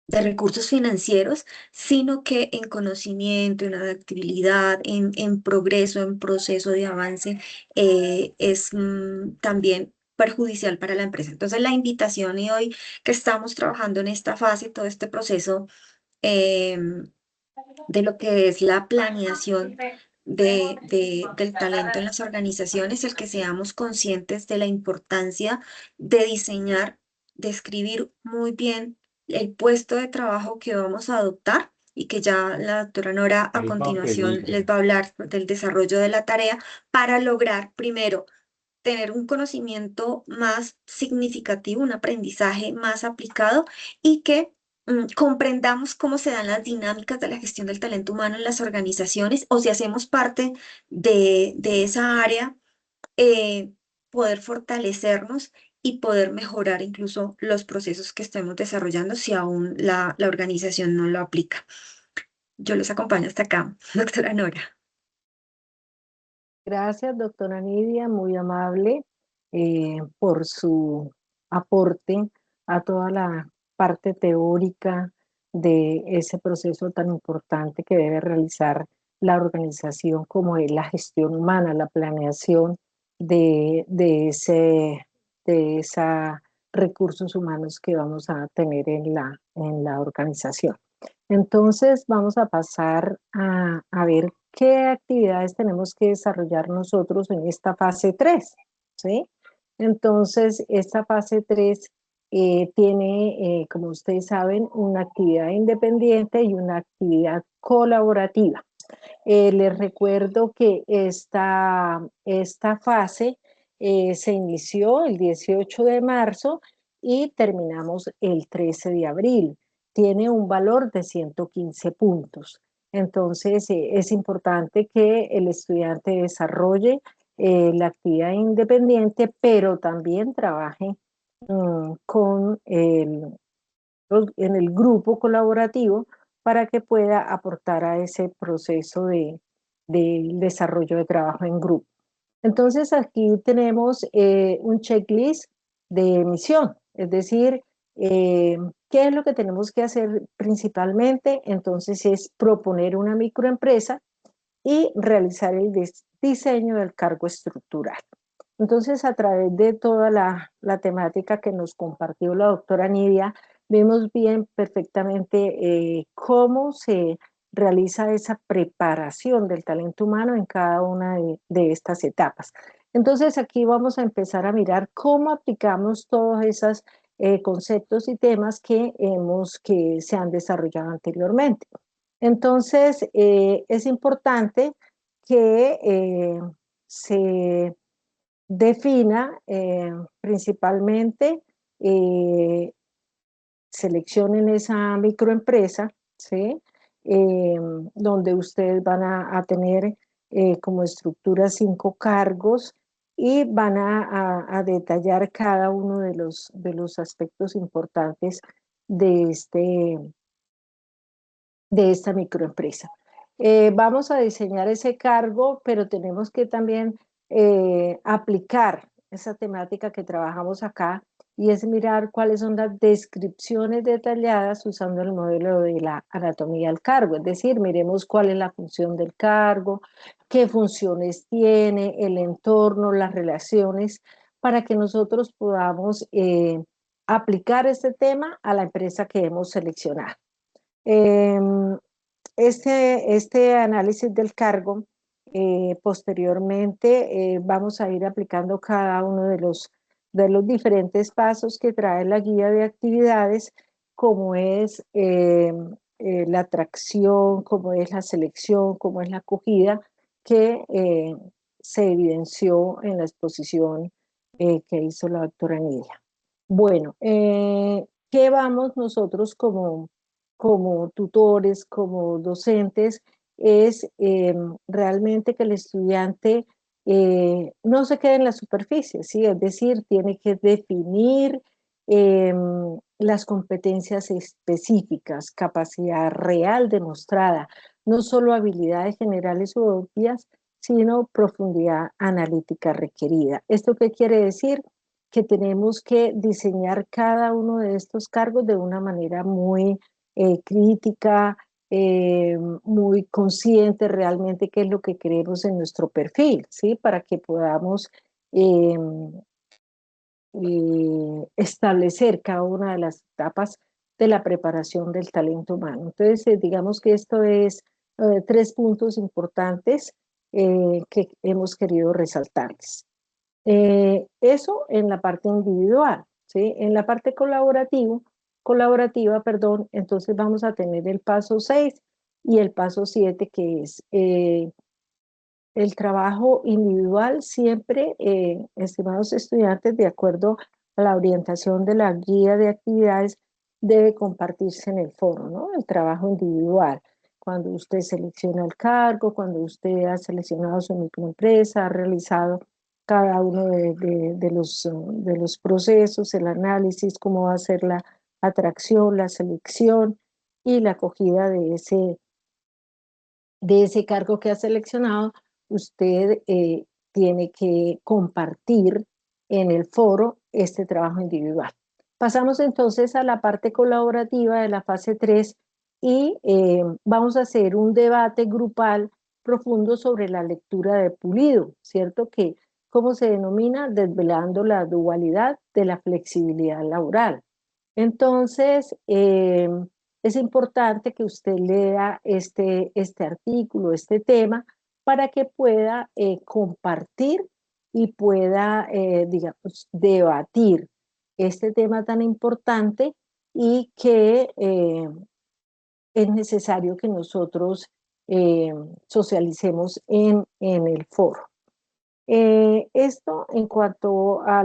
de recursos financieros, sino que en conocimiento, en adaptabilidad, en progreso, en proceso de avance, es también perjudicial para la empresa. Entonces, la invitación y hoy que estamos trabajando en esta fase, todo este proceso em, de lo que es la planeación del talento en las organizaciones, el que seamos conscientes de la importancia de diseñar, de escribir muy bien el puesto de trabajo que vamos a adoptar y que ya la doctora Nora a continuación les va a hablar del desarrollo de la tarea para lograr primero tener un conocimiento más significativo, un aprendizaje más aplicado y que comprendamos cómo se dan las dinámicas de la gestión del talento humano en las organizaciones o si hacemos parte de esa área, eh, poder fortalecernos y poder mejorar incluso los procesos que estemos desarrollando si aún la organización no lo aplica. Yo los acompaño hasta acá, doctora Nora. Gracias, doctora Nidia, muy amable por su aporte a toda la parte teórica de ese proceso tan importante que debe realizar la organización como es la gestión humana, la planeación de esa recursos humanos que vamos a tener en la organización. Entonces vamos a pasar a ver qué actividades tenemos que desarrollar nosotros en esta fase 3, ¿sí? Entonces, esta fase 3 tiene, como ustedes saben, una actividad independiente y una actividad colaborativa. Les recuerdo que esta fase se inició el 18 de marzo y terminamos el 13 de abril. Tiene un valor de 115 puntos. Entonces, es importante que el estudiante desarrolle la actividad independiente, pero también trabaje en el grupo colaborativo para que pueda aportar a ese proceso del desarrollo de trabajo en grupo. Entonces aquí tenemos un checklist de misión, es decir, ¿qué es lo que tenemos que hacer principalmente? Entonces es proponer una microempresa y realizar el diseño del cargo estructural. Entonces, a través de toda la temática que nos compartió la doctora Nidia, vimos bien perfectamente cómo se realiza esa preparación del talento humano en cada una de estas etapas. Entonces, aquí vamos a empezar a mirar cómo aplicamos todos esos conceptos y temas que se han desarrollado anteriormente. Entonces, es importante que se defina principalmente, seleccionen esa microempresa, ¿sí? Donde ustedes van a tener como estructura 5 cargos y van a detallar cada uno de los aspectos importantes de de esta microempresa. Vamos a diseñar ese cargo, pero tenemos que también aplicar esa temática que trabajamos acá y es mirar cuáles son las descripciones detalladas usando el modelo de la anatomía del cargo. Es decir, miremos cuál es la función del cargo, qué funciones tiene, el entorno, las relaciones, para que nosotros podamos aplicar este tema a la empresa que hemos seleccionado. Este análisis del cargo, posteriormente vamos a ir aplicando cada uno de los diferentes pasos que trae la guía de actividades, como es la atracción, como es la selección, como es la acogida, que se evidenció en la exposición que hizo la doctora Nidia. Bueno, ¿qué vamos nosotros como tutores, como docentes? Es realmente que el estudiante no se quede en la superficie, ¿sí? Es decir, tiene que definir las competencias específicas, capacidad real demostrada, no solo habilidades generales u obvias, sino profundidad analítica requerida. ¿Esto qué quiere decir? Que tenemos que diseñar cada uno de estos cargos de una manera muy crítica, muy consciente realmente qué es lo que queremos en nuestro perfil, ¿sí? Para que podamos eh, establecer cada una de las etapas de la preparación del talento humano. Entonces, digamos que esto es 3 puntos importantes que hemos querido resaltarles. Eso en la parte individual, ¿sí? En la parte colaborativa, perdón, entonces vamos a tener el paso 6 y el paso 7, que es el trabajo individual siempre, estimados estudiantes, de acuerdo a la orientación de la guía de actividades, debe compartirse en el foro, ¿no? El trabajo individual. Cuando usted selecciona el cargo, cuando usted ha seleccionado su microempresa, ha realizado cada uno de los procesos, el análisis, cómo va a ser la atracción, la selección y la acogida de ese cargo que ha seleccionado, usted tiene que compartir en el foro este trabajo individual. Pasamos entonces a la parte colaborativa de la fase 3 y vamos a hacer un debate grupal profundo sobre la lectura de Pulido, ¿cierto? Que, ¿cómo se denomina? Desvelando la dualidad de la flexibilidad laboral. Entonces, es importante que usted lea este artículo, este tema, para que pueda compartir y pueda, digamos, debatir este tema tan importante y que es necesario que nosotros eh, socialicemos en el foro. Esto en cuanto a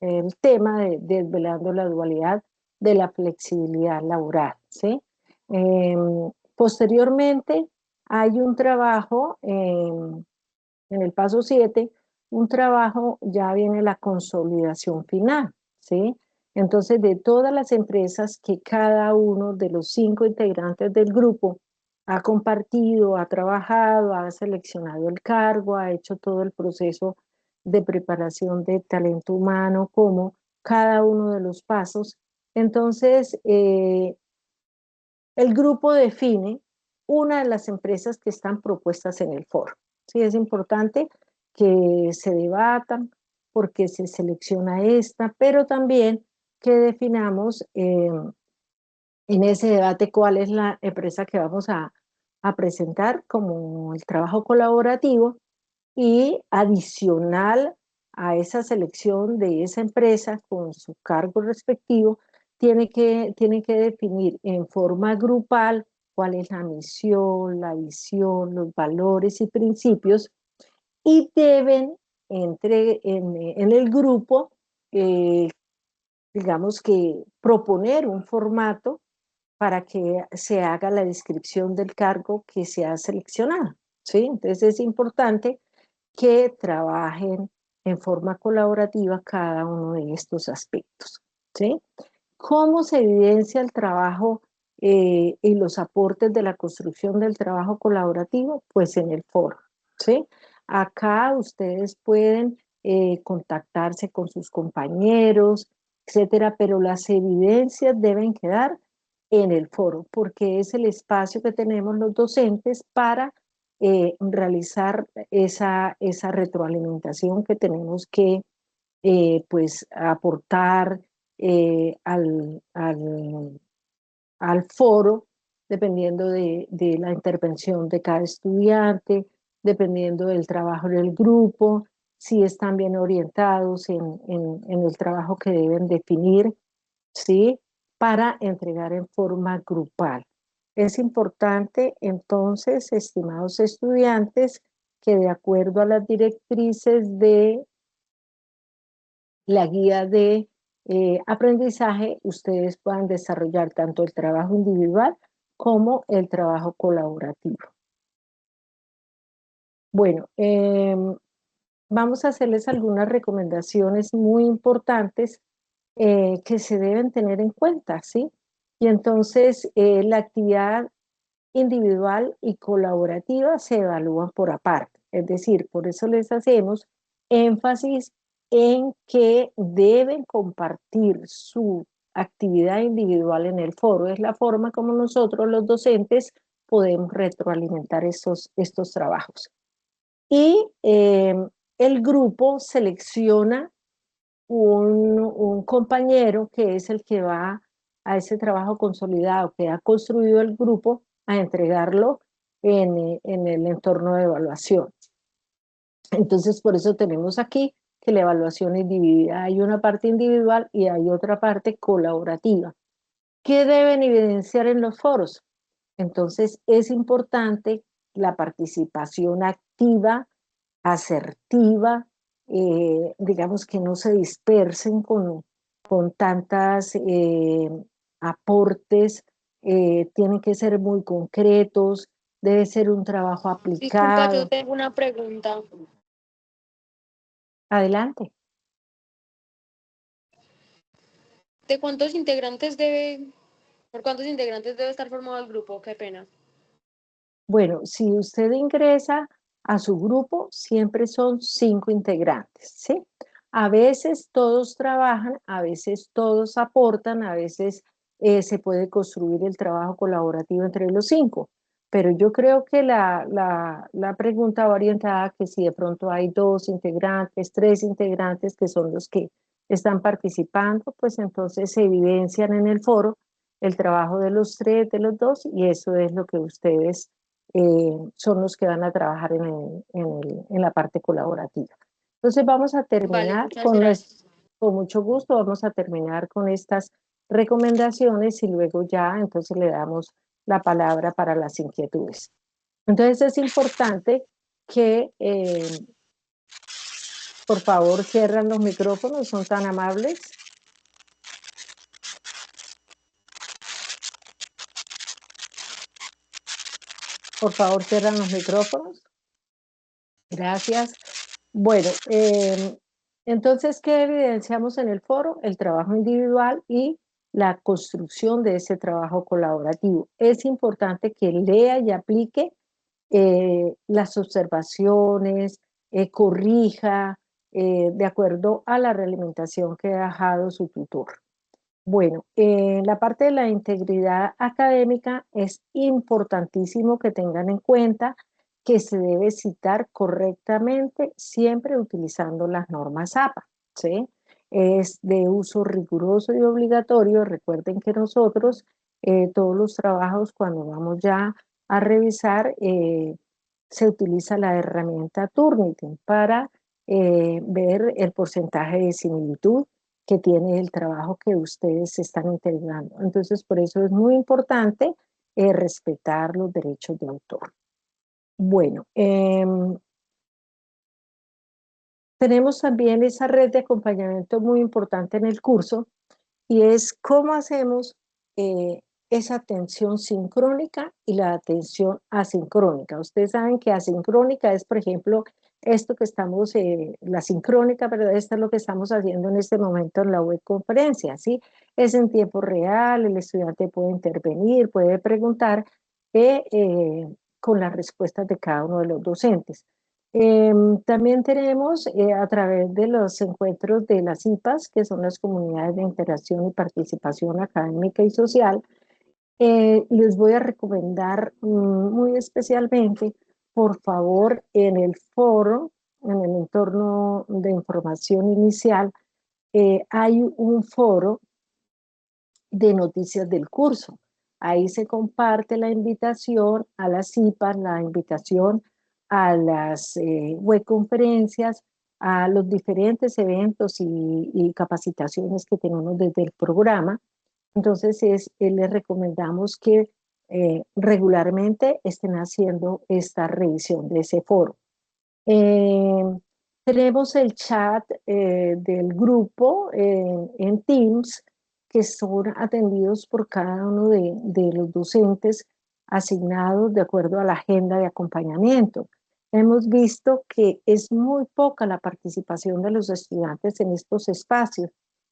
el tema de desvelando la dualidad de la flexibilidad laboral, ¿sí? Posteriormente hay un trabajo, en el paso 7, un trabajo, ya viene la consolidación final, ¿sí? Entonces, de todas las empresas que cada uno de los 5 integrantes del grupo ha compartido, ha trabajado, ha seleccionado el cargo, ha hecho todo el proceso de preparación de talento humano, como cada uno de los pasos. Entonces, el grupo define una de las empresas que están propuestas en el foro. Sí, es importante que se debatan porque se selecciona esta, pero también que definamos en ese debate cuál es la empresa que vamos a presentar como el trabajo colaborativo, y adicional a esa selección de esa empresa con su cargo respectivo, tiene que definir en forma grupal cuál es la misión, la visión, los valores y principios, y deben en el grupo, eh, digamos que proponer un formato para que se haga la descripción del cargo que se ha seleccionado, ¿sí? Entonces es importante que trabajen en forma colaborativa cada uno de estos aspectos, ¿sí? ¿Cómo se evidencia el trabajo y los aportes de la construcción del trabajo colaborativo? Pues en el foro, ¿sí? Acá ustedes pueden contactarse con sus compañeros, etcétera, pero las evidencias deben quedar en el foro, porque es el espacio que tenemos los docentes para realizar esa retroalimentación que tenemos que pues aportar al foro, dependiendo de la intervención de cada estudiante, dependiendo del trabajo del grupo, si están bien orientados en el trabajo que deben definir, ¿sí? Para entregar en forma grupal. Es importante, entonces, estimados estudiantes, que de acuerdo a las directrices de la guía de aprendizaje, ustedes puedan desarrollar tanto el trabajo individual como el trabajo colaborativo. Bueno, vamos a hacerles algunas recomendaciones muy importantes que se deben tener en cuenta, ¿sí? Y entonces la actividad individual y colaborativa se evalúan por aparte. Es decir, por eso les hacemos énfasis en que deben compartir su actividad individual en el foro. Es la forma como nosotros los docentes podemos retroalimentar estos trabajos. Y el grupo selecciona un compañero que es el que va a ese trabajo consolidado que ha construido el grupo a entregarlo en el entorno de evaluación. Entonces, por eso tenemos aquí que la evaluación es dividida. Hay una parte individual y hay otra parte colaborativa. ¿Qué deben evidenciar en los foros? Entonces, es importante la participación activa, asertiva, digamos que no se dispersen con tantas aportes, tienen que ser muy concretos, debe ser un trabajo Disculpa, yo aplicado. tengo una pregunta. Adelante. ¿De por cuántos integrantes debe estar formado el grupo? Qué pena. Bueno, si usted ingresa a su grupo, siempre son 5 integrantes, ¿sí? A veces todos trabajan, a veces todos aportan, a veces se puede construir el trabajo colaborativo entre los 5. Pero yo creo que la pregunta va orientada a que si de pronto hay 2 integrantes, 3 integrantes que son los que están participando, pues entonces se evidencian en el foro el trabajo de los 3, de los 2, y eso es lo que ustedes son los que van a trabajar en la parte colaborativa. Entonces vamos a Vale, terminar muchas gracias. con mucho gusto, vamos a terminar con estas recomendaciones y luego ya entonces le damos la palabra para las inquietudes. Entonces es importante que por favor cierren los micrófonos, son tan amables. Por favor cierran los micrófonos. Gracias. Bueno, entonces, ¿qué evidenciamos en el foro? El trabajo individual y la construcción de ese trabajo colaborativo. Es importante que lea y aplique las observaciones, corrija de acuerdo a la realimentación que ha dejado su tutor. Bueno, en la parte de la integridad académica es importantísimo que tengan en cuenta que se debe citar correctamente, siempre utilizando las normas APA, ¿sí? Es de uso riguroso y obligatorio. Recuerden que nosotros, todos los trabajos, cuando vamos ya a revisar, se utiliza la herramienta Turnitin para ver el porcentaje de similitud que tiene el trabajo que ustedes están integrando. Entonces, por eso es muy importante respetar los derechos de autor. Bueno, tenemos también esa red de acompañamiento muy importante en el curso, y es cómo hacemos esa atención sincrónica y la atención asincrónica. Ustedes saben que asincrónica es, por ejemplo, esto que estamos, la sincrónica, pero esto es lo que estamos haciendo en este momento en la web conferencia, ¿sí? Es en tiempo real, el estudiante puede intervenir, puede preguntar con las respuestas de cada uno de los docentes. También tenemos a través de los encuentros de las IPAs, que son las comunidades de interacción y participación académica y social, les voy a recomendar muy especialmente, por favor, en el foro, en el entorno de información inicial, hay un foro de noticias del curso. Ahí se comparte la invitación a las IPAs, la invitación a las webconferencias, a los diferentes eventos y capacitaciones que tenemos desde el programa. Entonces, les recomendamos que regularmente estén haciendo esta revisión de ese foro. Tenemos el chat del grupo en Teams, que son atendidos por cada uno de los docentes asignados de acuerdo a la agenda de acompañamiento. Hemos visto que es muy poca la participación de los estudiantes en estos espacios.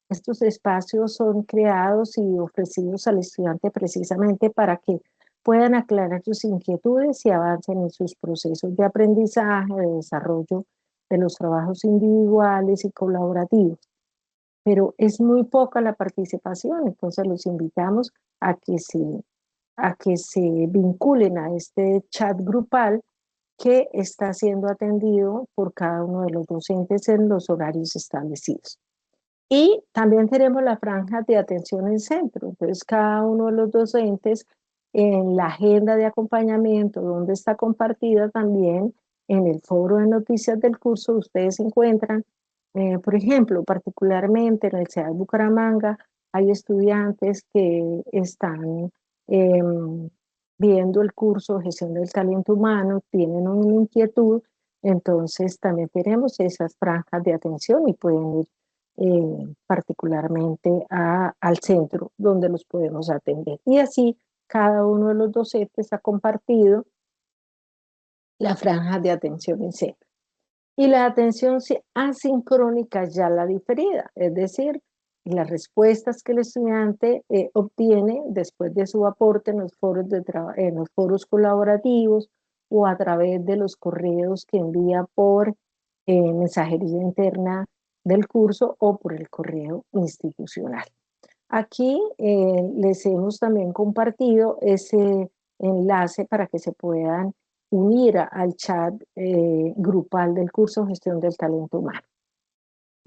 Estos espacios son creados y ofrecidos al estudiante precisamente para que puedan aclarar sus inquietudes y avancen en sus procesos de aprendizaje, de desarrollo de los trabajos individuales y colaborativos. Pero es muy poca la participación, entonces los invitamos a que se vinculen a este chat grupal que está siendo atendido por cada uno de los docentes en los horarios establecidos. Y también tenemos la franja de atención en centro. Entonces, cada uno de los docentes en la agenda de acompañamiento, donde está compartida también en el foro de noticias del curso, ustedes encuentran, por ejemplo, particularmente en el CEA Bucaramanga, hay estudiantes que están viendo el curso de gestión del talento humano, tienen una inquietud, entonces también tenemos esas franjas de atención y pueden ir particularmente al centro donde los podemos atender. Y así cada uno de los docentes ha compartido la franja de atención en centro. Y la atención asincrónica ya la diferida, es decir, las respuestas que el estudiante obtiene después de su aporte en los foros colaborativos o a través de los correos que envía por mensajería interna del curso o por el correo institucional. Aquí les hemos también compartido ese enlace para que se puedan unir al chat grupal del curso Gestión del Talento Humano.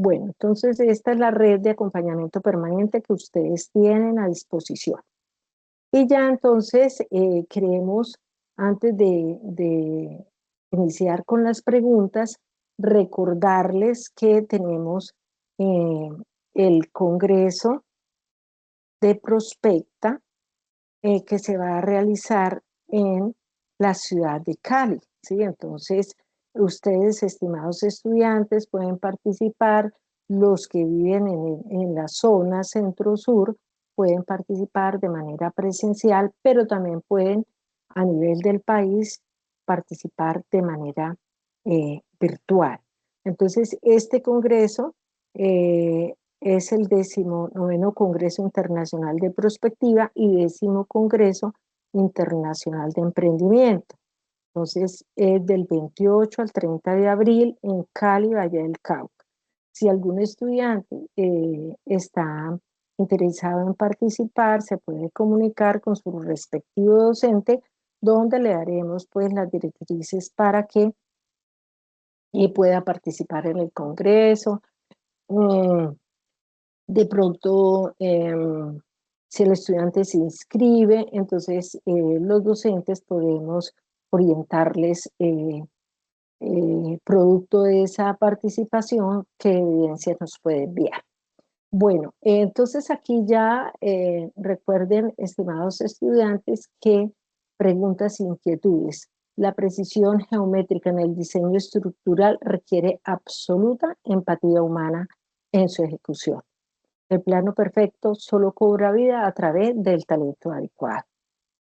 Bueno, entonces esta es la red de acompañamiento permanente que ustedes tienen a disposición. Y ya entonces queremos, antes de iniciar con las preguntas, recordarles que tenemos el Congreso de Prospecta que se va a realizar en la ciudad de Cali, ¿sí? Entonces, ustedes, estimados estudiantes, pueden participar, los que viven en la zona centro-sur pueden participar de manera presencial, pero también pueden, a nivel del país, participar de manera virtual. Entonces, este congreso es el 19º Congreso Internacional de Prospectiva y 10º Congreso Internacional de Emprendimiento. Entonces, es del 28 al 30 de abril en Cali, Valle del Cauca. Si algún estudiante está interesado en participar, se puede comunicar con su respectivo docente, donde le daremos pues las directrices para que pueda participar en el congreso. De pronto, si el estudiante se inscribe, entonces los docentes podemos orientarles producto de esa participación qué evidencia nos puede enviar. Bueno, entonces aquí ya recuerden, estimados estudiantes, que preguntas e inquietudes. La precisión geométrica en el diseño estructural requiere absoluta empatía humana en su ejecución. El plano perfecto solo cobra vida a través del talento adecuado.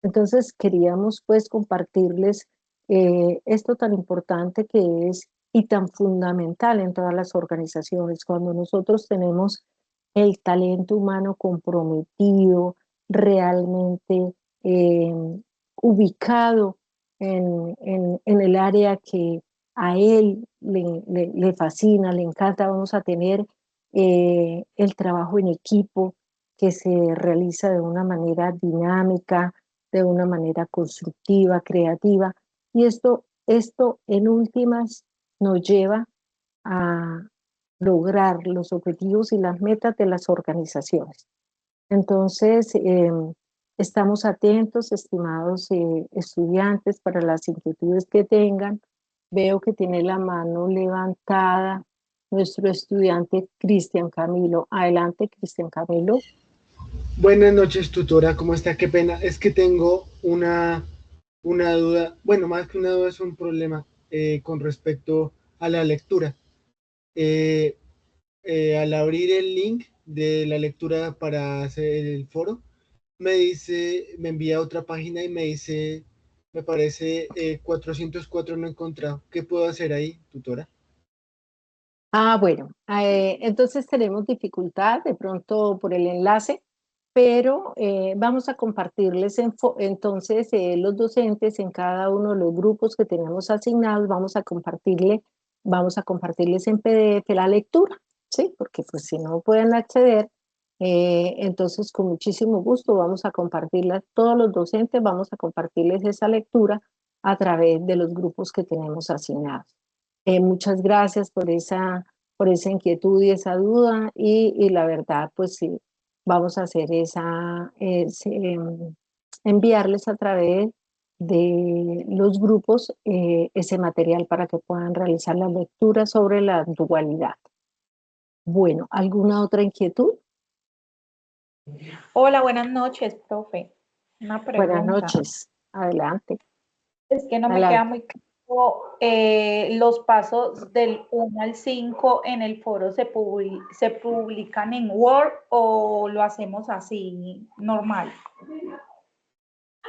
Entonces queríamos pues compartirles esto tan importante que es y tan fundamental en todas las organizaciones. Cuando nosotros tenemos el talento humano comprometido, realmente eh, ubicado en el área que a él le fascina, le encanta, vamos a tener el trabajo en equipo que se realiza de una manera dinámica, de una manera constructiva, creativa, y esto en últimas nos lleva a lograr los objetivos y las metas de las organizaciones. Entonces, estamos atentos, estimados estudiantes, para las inquietudes que tengan. Veo que tiene la mano levantada nuestro estudiante Cristian Camilo. Adelante, Cristian Camilo. Buenas noches, tutora, ¿cómo está? Qué pena, es que tengo una duda, bueno, más que una duda es un problema con respecto a la lectura. Eh, Al abrir el link de la lectura para hacer el foro, me envía a otra página y me dice, me parece 404 no he encontrado. ¿Qué puedo hacer ahí, tutora? Bueno, entonces tenemos dificultad de pronto por el enlace, pero vamos a compartirles entonces los docentes en cada uno de los grupos que tenemos asignados, vamos a compartirles en PDF la lectura, ¿sí? Porque pues si no pueden acceder, entonces con muchísimo gusto vamos a compartirla, todos los docentes vamos a compartirles esa lectura a través de los grupos que tenemos asignados. Muchas gracias por esa inquietud y esa duda y la verdad, pues sí, vamos a hacer enviarles a través de los grupos ese material para que puedan realizar la lectura sobre la dualidad. Bueno, ¿alguna otra inquietud? Hola, buenas noches, profe. Una Buenas pregunta. noches, adelante. Es que no me queda Adelante. muy claro los pasos del 1 al 5 en el foro se publican en Word o lo hacemos así normal.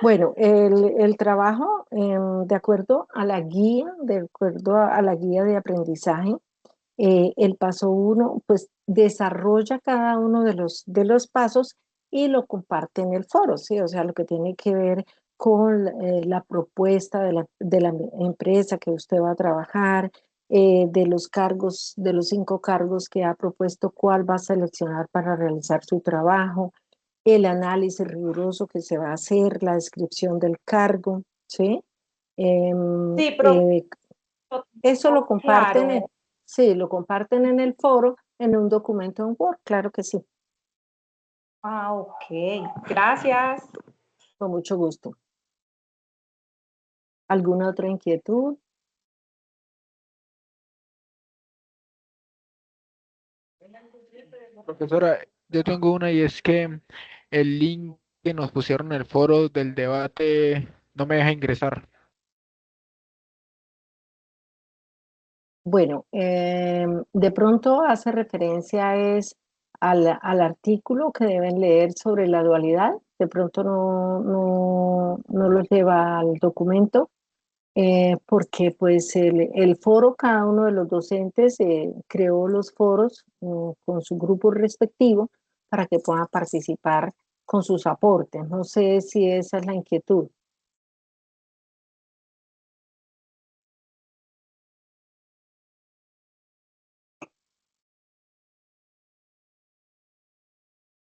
Bueno, el trabajo, de acuerdo a la guía, de acuerdo a la guía de aprendizaje, el paso 1, pues desarrolla cada uno de los pasos y lo comparte en el foro, ¿sí? O sea, lo que tiene que ver con la propuesta de la empresa que usted va a trabajar, de los cargos, de los 5 cargos que ha propuesto, cuál va a seleccionar para realizar su trabajo, el análisis riguroso que se va a hacer, la descripción del cargo, ¿sí? Sí, profe, Eso lo comparten, claro. sí, lo comparten en el foro, en un documento en Word, claro que sí, Ok, gracias. con mucho gusto. ¿Alguna otra inquietud? Profesora, yo tengo una y es que el link que nos pusieron en el foro del debate no me deja ingresar. Bueno, de pronto hace referencia al artículo que deben leer sobre la dualidad, de pronto no lo lleva al documento. porque pues el foro, cada uno de los docentes creó los foros con su grupo respectivo para que puedan participar con sus aportes. No sé si esa es la inquietud.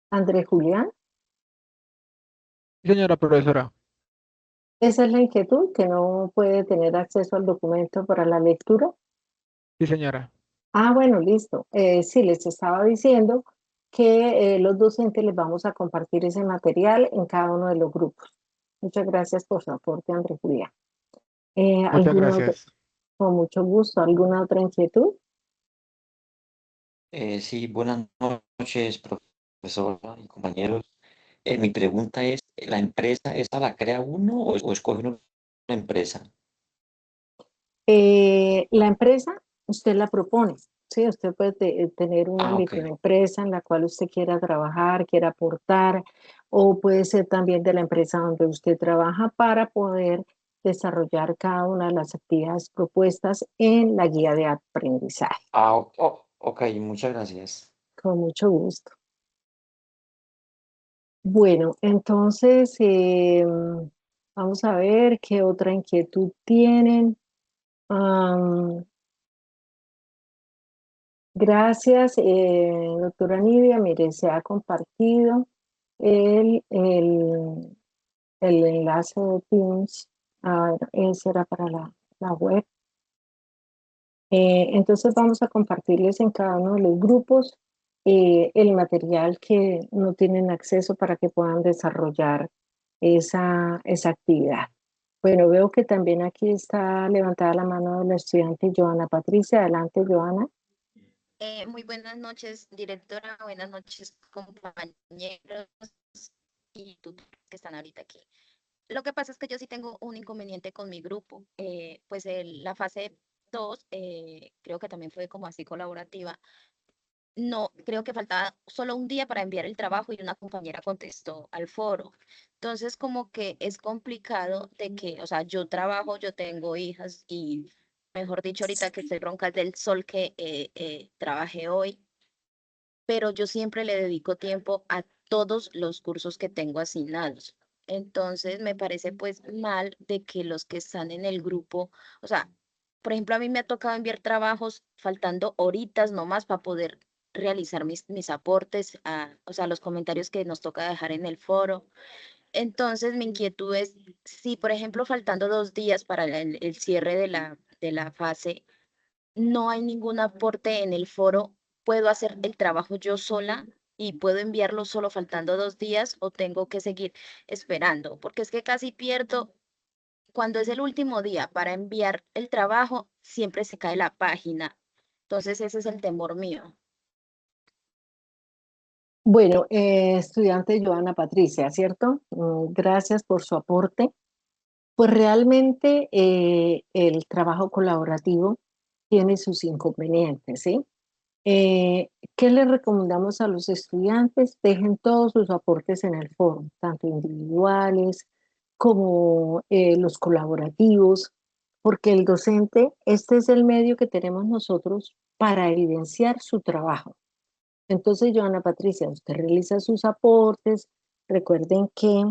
Andrés Julián, Sí, señora profesora. esa es la inquietud, que no puede tener acceso al documento para la lectura. Sí, señora. Ah, bueno, listo. Sí, les estaba diciendo que los docentes les vamos a compartir ese material en cada uno de los grupos. Muchas gracias por su aporte, Andrés Julián. Muchas ¿Alguna otra? gracias. Con mucho gusto. ¿Alguna otra inquietud? Sí, buenas noches, profesora y compañeros. Mi pregunta es, ¿la empresa esa la crea uno o escoge uno una empresa? La empresa, usted la propone, ¿sí? Usted puede tener una Ah, ok. microempresa en la cual usted quiera trabajar, quiera aportar, o puede ser también de la empresa donde usted trabaja para poder desarrollar cada una de las actividades propuestas en la guía de aprendizaje. Ah, ok, muchas gracias. Con mucho gusto. Bueno, entonces vamos a ver qué otra inquietud tienen. Am, Gracias, doctora Nidia. Mire, se ha compartido el, el, el enlace de Teams. A ver, ese era para la web. Entonces vamos a compartirles en cada uno de los grupos el material que no tienen acceso para que puedan desarrollar esa actividad. Bueno, veo que también aquí está levantada la mano de la estudiante Joana Patricia. Adelante, Joana. Muy buenas noches, directora. Buenas noches, compañeros y tutores que están ahorita aquí. Lo que pasa es que yo sí tengo un inconveniente con mi grupo. Pues la fase 2 creo que también fue como así colaborativa. No, creo que faltaba solo un día para enviar el trabajo y una compañera contestó al foro. Entonces, como que es complicado de que, o sea, yo trabajo, yo tengo hijas y, mejor dicho, ahorita que estoy ronca del sol que trabajé hoy, pero yo siempre le dedico tiempo a todos los cursos que tengo asignados. Entonces, me parece pues mal de que los que están en el grupo, o sea, por ejemplo, a mí me ha tocado enviar trabajos faltando horitas nomás para poder realizar mis aportes, o sea, los comentarios que nos toca dejar en el foro. Entonces, mi inquietud es, si por ejemplo, faltando 2 días para el cierre de la fase, no hay ningún aporte en el foro, ¿puedo hacer el trabajo yo sola y puedo enviarlo solo faltando 2 días o tengo que seguir esperando? Porque es que casi pierdo, cuando es el último día para enviar el trabajo, siempre se cae la página. Entonces ese es el temor mío. Bueno, estudiante Joana Patricia, ¿cierto? Gracias por su aporte. Pues realmente el trabajo colaborativo tiene sus inconvenientes, ¿sí? ¿Qué le recomendamos a los estudiantes? Dejen todos sus aportes en el foro, tanto individuales como los colaborativos, porque el docente, este es el medio que tenemos nosotros para evidenciar su trabajo. Entonces, Joana Patricia, usted realiza sus aportes. Recuerden que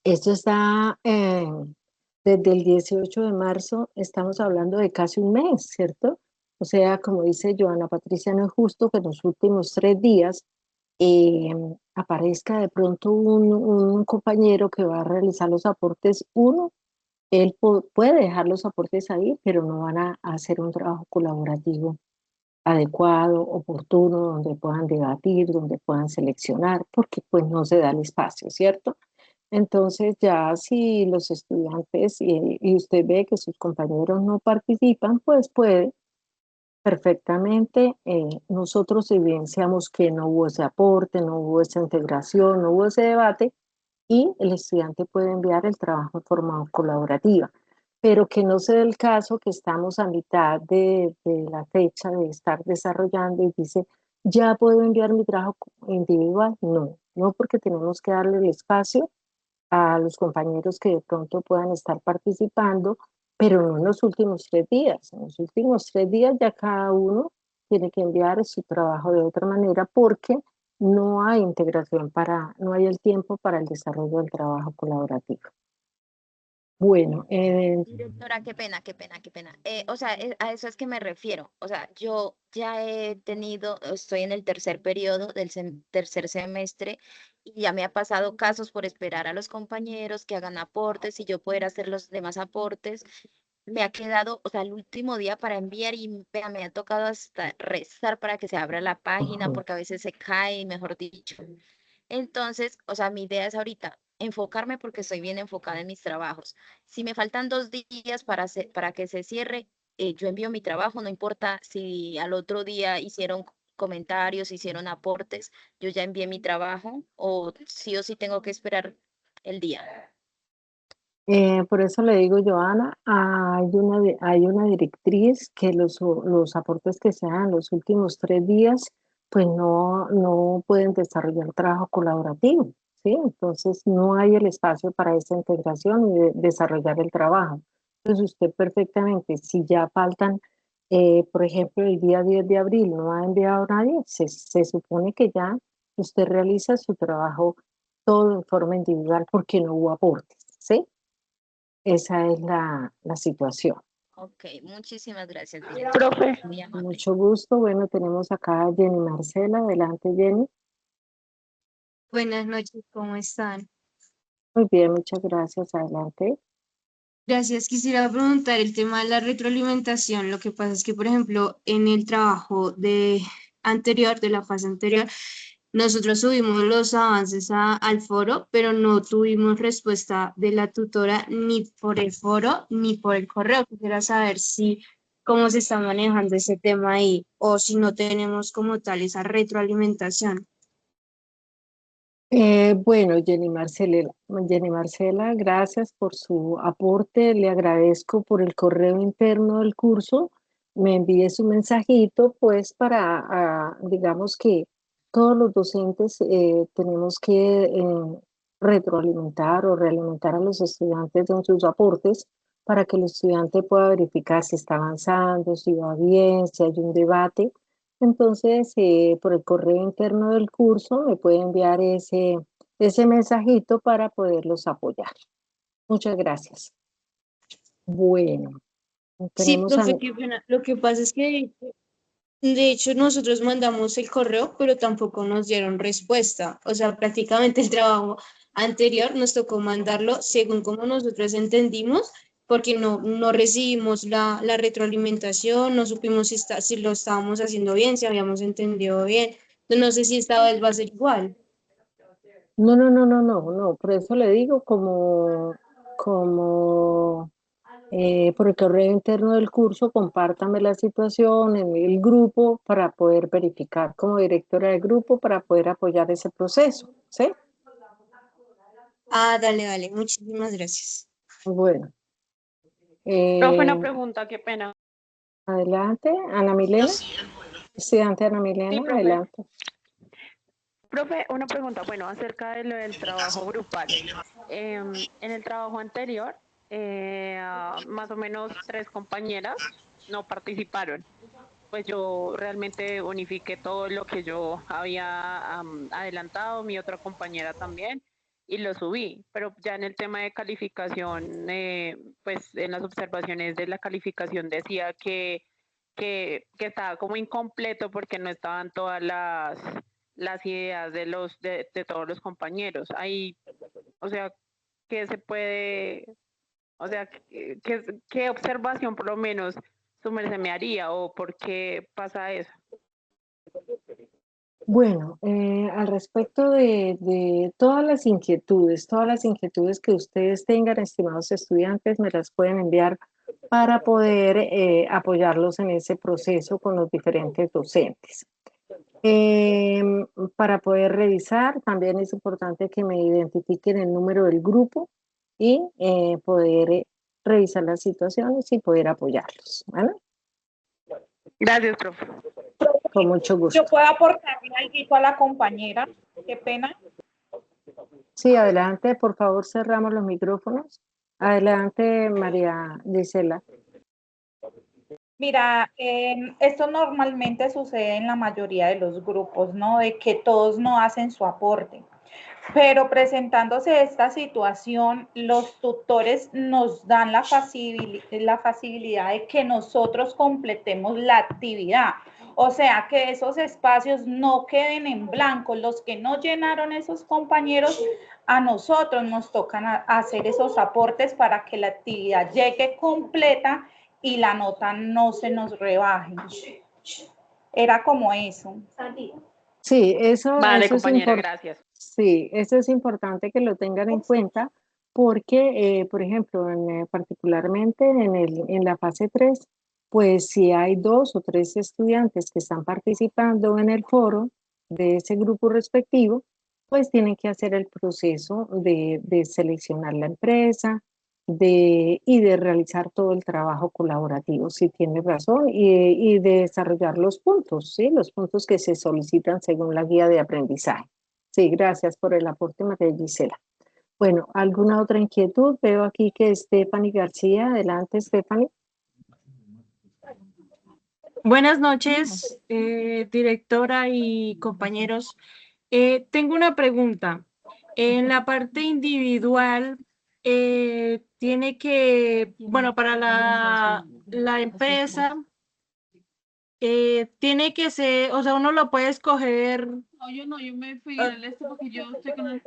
esto está desde el 18 de marzo, estamos hablando de casi un mes, ¿cierto? O sea, como dice Joana Patricia, no es justo que en los últimos 3 días eh, aparezca de pronto un compañero que va a realizar los aportes. Uno, él puede dejar los aportes ahí, pero no van a hacer un trabajo colaborativo adecuado, oportuno, donde puedan debatir, donde puedan seleccionar, porque pues no se da el espacio, ¿cierto? Entonces ya si los estudiantes y usted ve que sus compañeros no participan, pues puede perfectamente, nosotros evidenciamos que no hubo ese aporte, no hubo esa integración, no hubo ese debate y el estudiante puede enviar el trabajo en forma colaborativa, pero que no se dé el caso que estamos a mitad de la fecha de estar desarrollando y dice, ya puedo enviar mi trabajo individual. No, no, porque tenemos que darle el espacio a los compañeros que de pronto puedan estar participando, pero no en los últimos 3 días. En los últimos 3 días ya cada uno tiene que enviar su trabajo de otra manera porque no hay integración no hay el tiempo para el desarrollo del trabajo colaborativo. Bueno, Directora, qué pena, qué pena, qué pena. O sea, a eso es que me refiero. O sea, yo ya estoy en el tercer periodo del tercer semestre y ya me ha pasado casos por esperar a los compañeros que hagan aportes y yo poder hacer los demás aportes. Me ha quedado, o sea, el último día para enviar y vea, me ha tocado hasta rezar para que se abra la página porque a veces se cae, mejor dicho. Entonces, o sea, mi idea es ahorita enfocarme porque estoy bien enfocada en mis trabajos. Si me faltan 2 días para que se cierre, yo envío mi trabajo, no importa si al otro día hicieron comentarios, hicieron aportes, yo ya envié mi trabajo o sí tengo que esperar el día. por eso le digo, Joana, hay una directriz que los aportes que se hagan los últimos 3 días, pues no pueden desarrollar trabajo colaborativo, ¿sí? Entonces no hay el espacio para esa integración y desarrollar el trabajo. Entonces usted perfectamente, si ya faltan, por ejemplo, el día 10 de abril no ha enviado a nadie, se supone que ya usted realiza su trabajo todo en forma individual porque no hubo aportes, ¿sí? Esa es la situación. Ok, muchísimas gracias, Profe, muy Con amable. mucho gusto. Bueno, tenemos acá a Jenny Marcela. Adelante, Jenny. Buenas noches, ¿cómo están? Muy bien, muchas gracias. Adelante. Gracias. Quisiera preguntar el tema de la retroalimentación. Lo que pasa es que, por ejemplo, en el trabajo de la fase anterior, nosotros subimos los avances al foro, pero no tuvimos respuesta de la tutora ni por el foro ni por el correo. Quisiera saber cómo se está manejando ese tema ahí o si no tenemos como tal esa retroalimentación. Bueno, Jenny Marcela, gracias por su aporte. Le agradezco por el correo interno del curso. Me envíe su mensajito, pues, digamos que todos los docentes tenemos que retroalimentar o realimentar a los estudiantes en sus aportes para que el estudiante pueda verificar si está avanzando, si va bien, si hay un debate. Entonces, por el correo interno del curso me puede enviar ese mensajito para poderlos apoyar. Muchas gracias. Bueno, Sí, tenemos a... profe, qué pena. Lo que pasa es que de hecho, nosotros mandamos el correo, pero tampoco nos dieron respuesta. O sea, prácticamente el trabajo anterior nos tocó mandarlo según como nosotros entendimos, porque no recibimos la retroalimentación, no supimos si lo estábamos haciendo bien, si habíamos entendido bien. No sé si esta vez va a ser igual. No. Por eso le digo por el correo interno del curso, compártame la situación en el grupo para poder verificar como directora del grupo para poder apoyar ese proceso, ¿sí? Ah, dale, muchísimas gracias. Bueno. profe, una pregunta, qué pena. Adelante, Ana Milena. Estudiante Ana Sí, Milena, profe. adelante. Profe, una pregunta, bueno, acerca de lo del trabajo grupal. En el trabajo anterior, más o menos 3 compañeras no participaron. Pues yo realmente unifiqué todo lo que yo había adelantado, mi otra compañera también, y lo subí. Pero ya en el tema de calificación, pues en las observaciones de la calificación decía que estaba como incompleto porque no estaban todas las ideas de todos los compañeros. Ahí, o sea, ¿qué se puede, o sea, qué observación por lo menos su merced me haría o por qué pasa eso? Bueno, al respecto de todas las inquietudes que ustedes tengan, estimados estudiantes, me las pueden enviar para poder apoyarlos en ese proceso con los diferentes docentes. Para poder revisar, también es importante que me identifiquen el número del grupo y poder revisar las situaciones y poder apoyarlos. ¿Vale? Gracias, profe. Con mucho gusto. Yo puedo aportarle algo a la compañera, qué pena. Sí, adelante, por favor, cerramos los micrófonos. Adelante, María Gisela. Mira, esto normalmente sucede en la mayoría de los grupos, ¿no? De que todos no hacen su aporte. Pero presentándose esta situación, los tutores nos dan la facilidad de que nosotros completemos la actividad. O sea, que esos espacios no queden en blanco. Los que no llenaron esos compañeros, a nosotros nos tocan hacer esos aportes para que la actividad llegue completa y la nota no se nos rebaje. Era como eso. Sí, eso Vale, es compañera, importante. gracias. Sí, eso es importante que lo tengan en cuenta porque, por ejemplo, particularmente en la fase 3, pues si hay 2 o 3 estudiantes que están participando en el foro de ese grupo respectivo, pues tienen que hacer el proceso de seleccionar la empresa y de realizar todo el trabajo colaborativo, si tiene razón, y de desarrollar los puntos, ¿sí? Los puntos que se solicitan según la guía de aprendizaje. Sí, gracias por el aporte, María Gisela. Bueno, ¿alguna otra inquietud? Veo aquí que Stephanie García. Adelante, Stephanie. Buenas noches, directora y compañeros. Tengo una pregunta. En la parte individual, tiene que, bueno, para la empresa, tiene que ser, o sea, uno lo puede escoger. No, yo me fui en el porque yo estoy con el...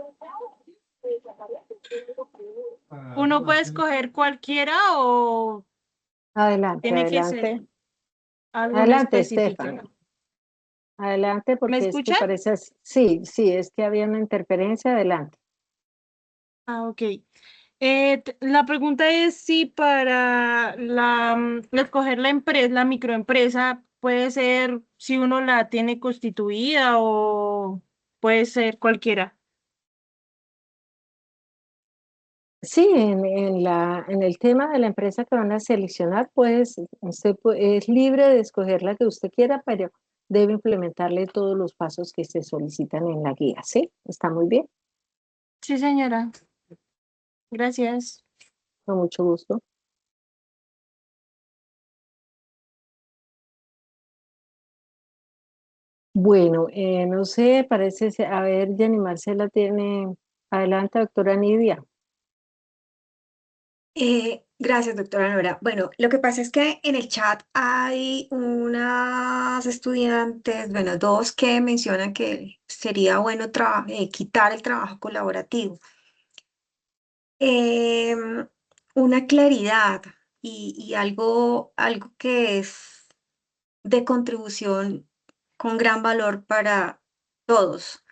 ¿Uno puede escoger cualquiera o Adelante, tiene que ser adelante. alguna Adelante, específica? Stephanie. Adelante, ¿Me porque es que escuchan? parece, sí, sí, es que había una interferencia. Adelante. Ah, ok. La pregunta es si para escoger la empresa, la microempresa, puede ser si uno la tiene constituida o puede ser cualquiera. Sí, en el tema de la empresa que van a seleccionar, pues usted es libre de escoger la que usted quiera, pero debe implementarle todos los pasos que se solicitan en la guía, ¿sí? Está muy bien, Sí, señora. Gracias. con mucho gusto. Bueno, no sé, parece, a ver, Jenny Marcela tiene, adelante, doctora Nidia. Gracias, doctora Nora. Bueno, lo que pasa es que en el chat hay unas estudiantes, bueno, dos que mencionan que sería bueno quitar el trabajo colaborativo. Em, una claridad y algo que es de contribución con gran valor para todos.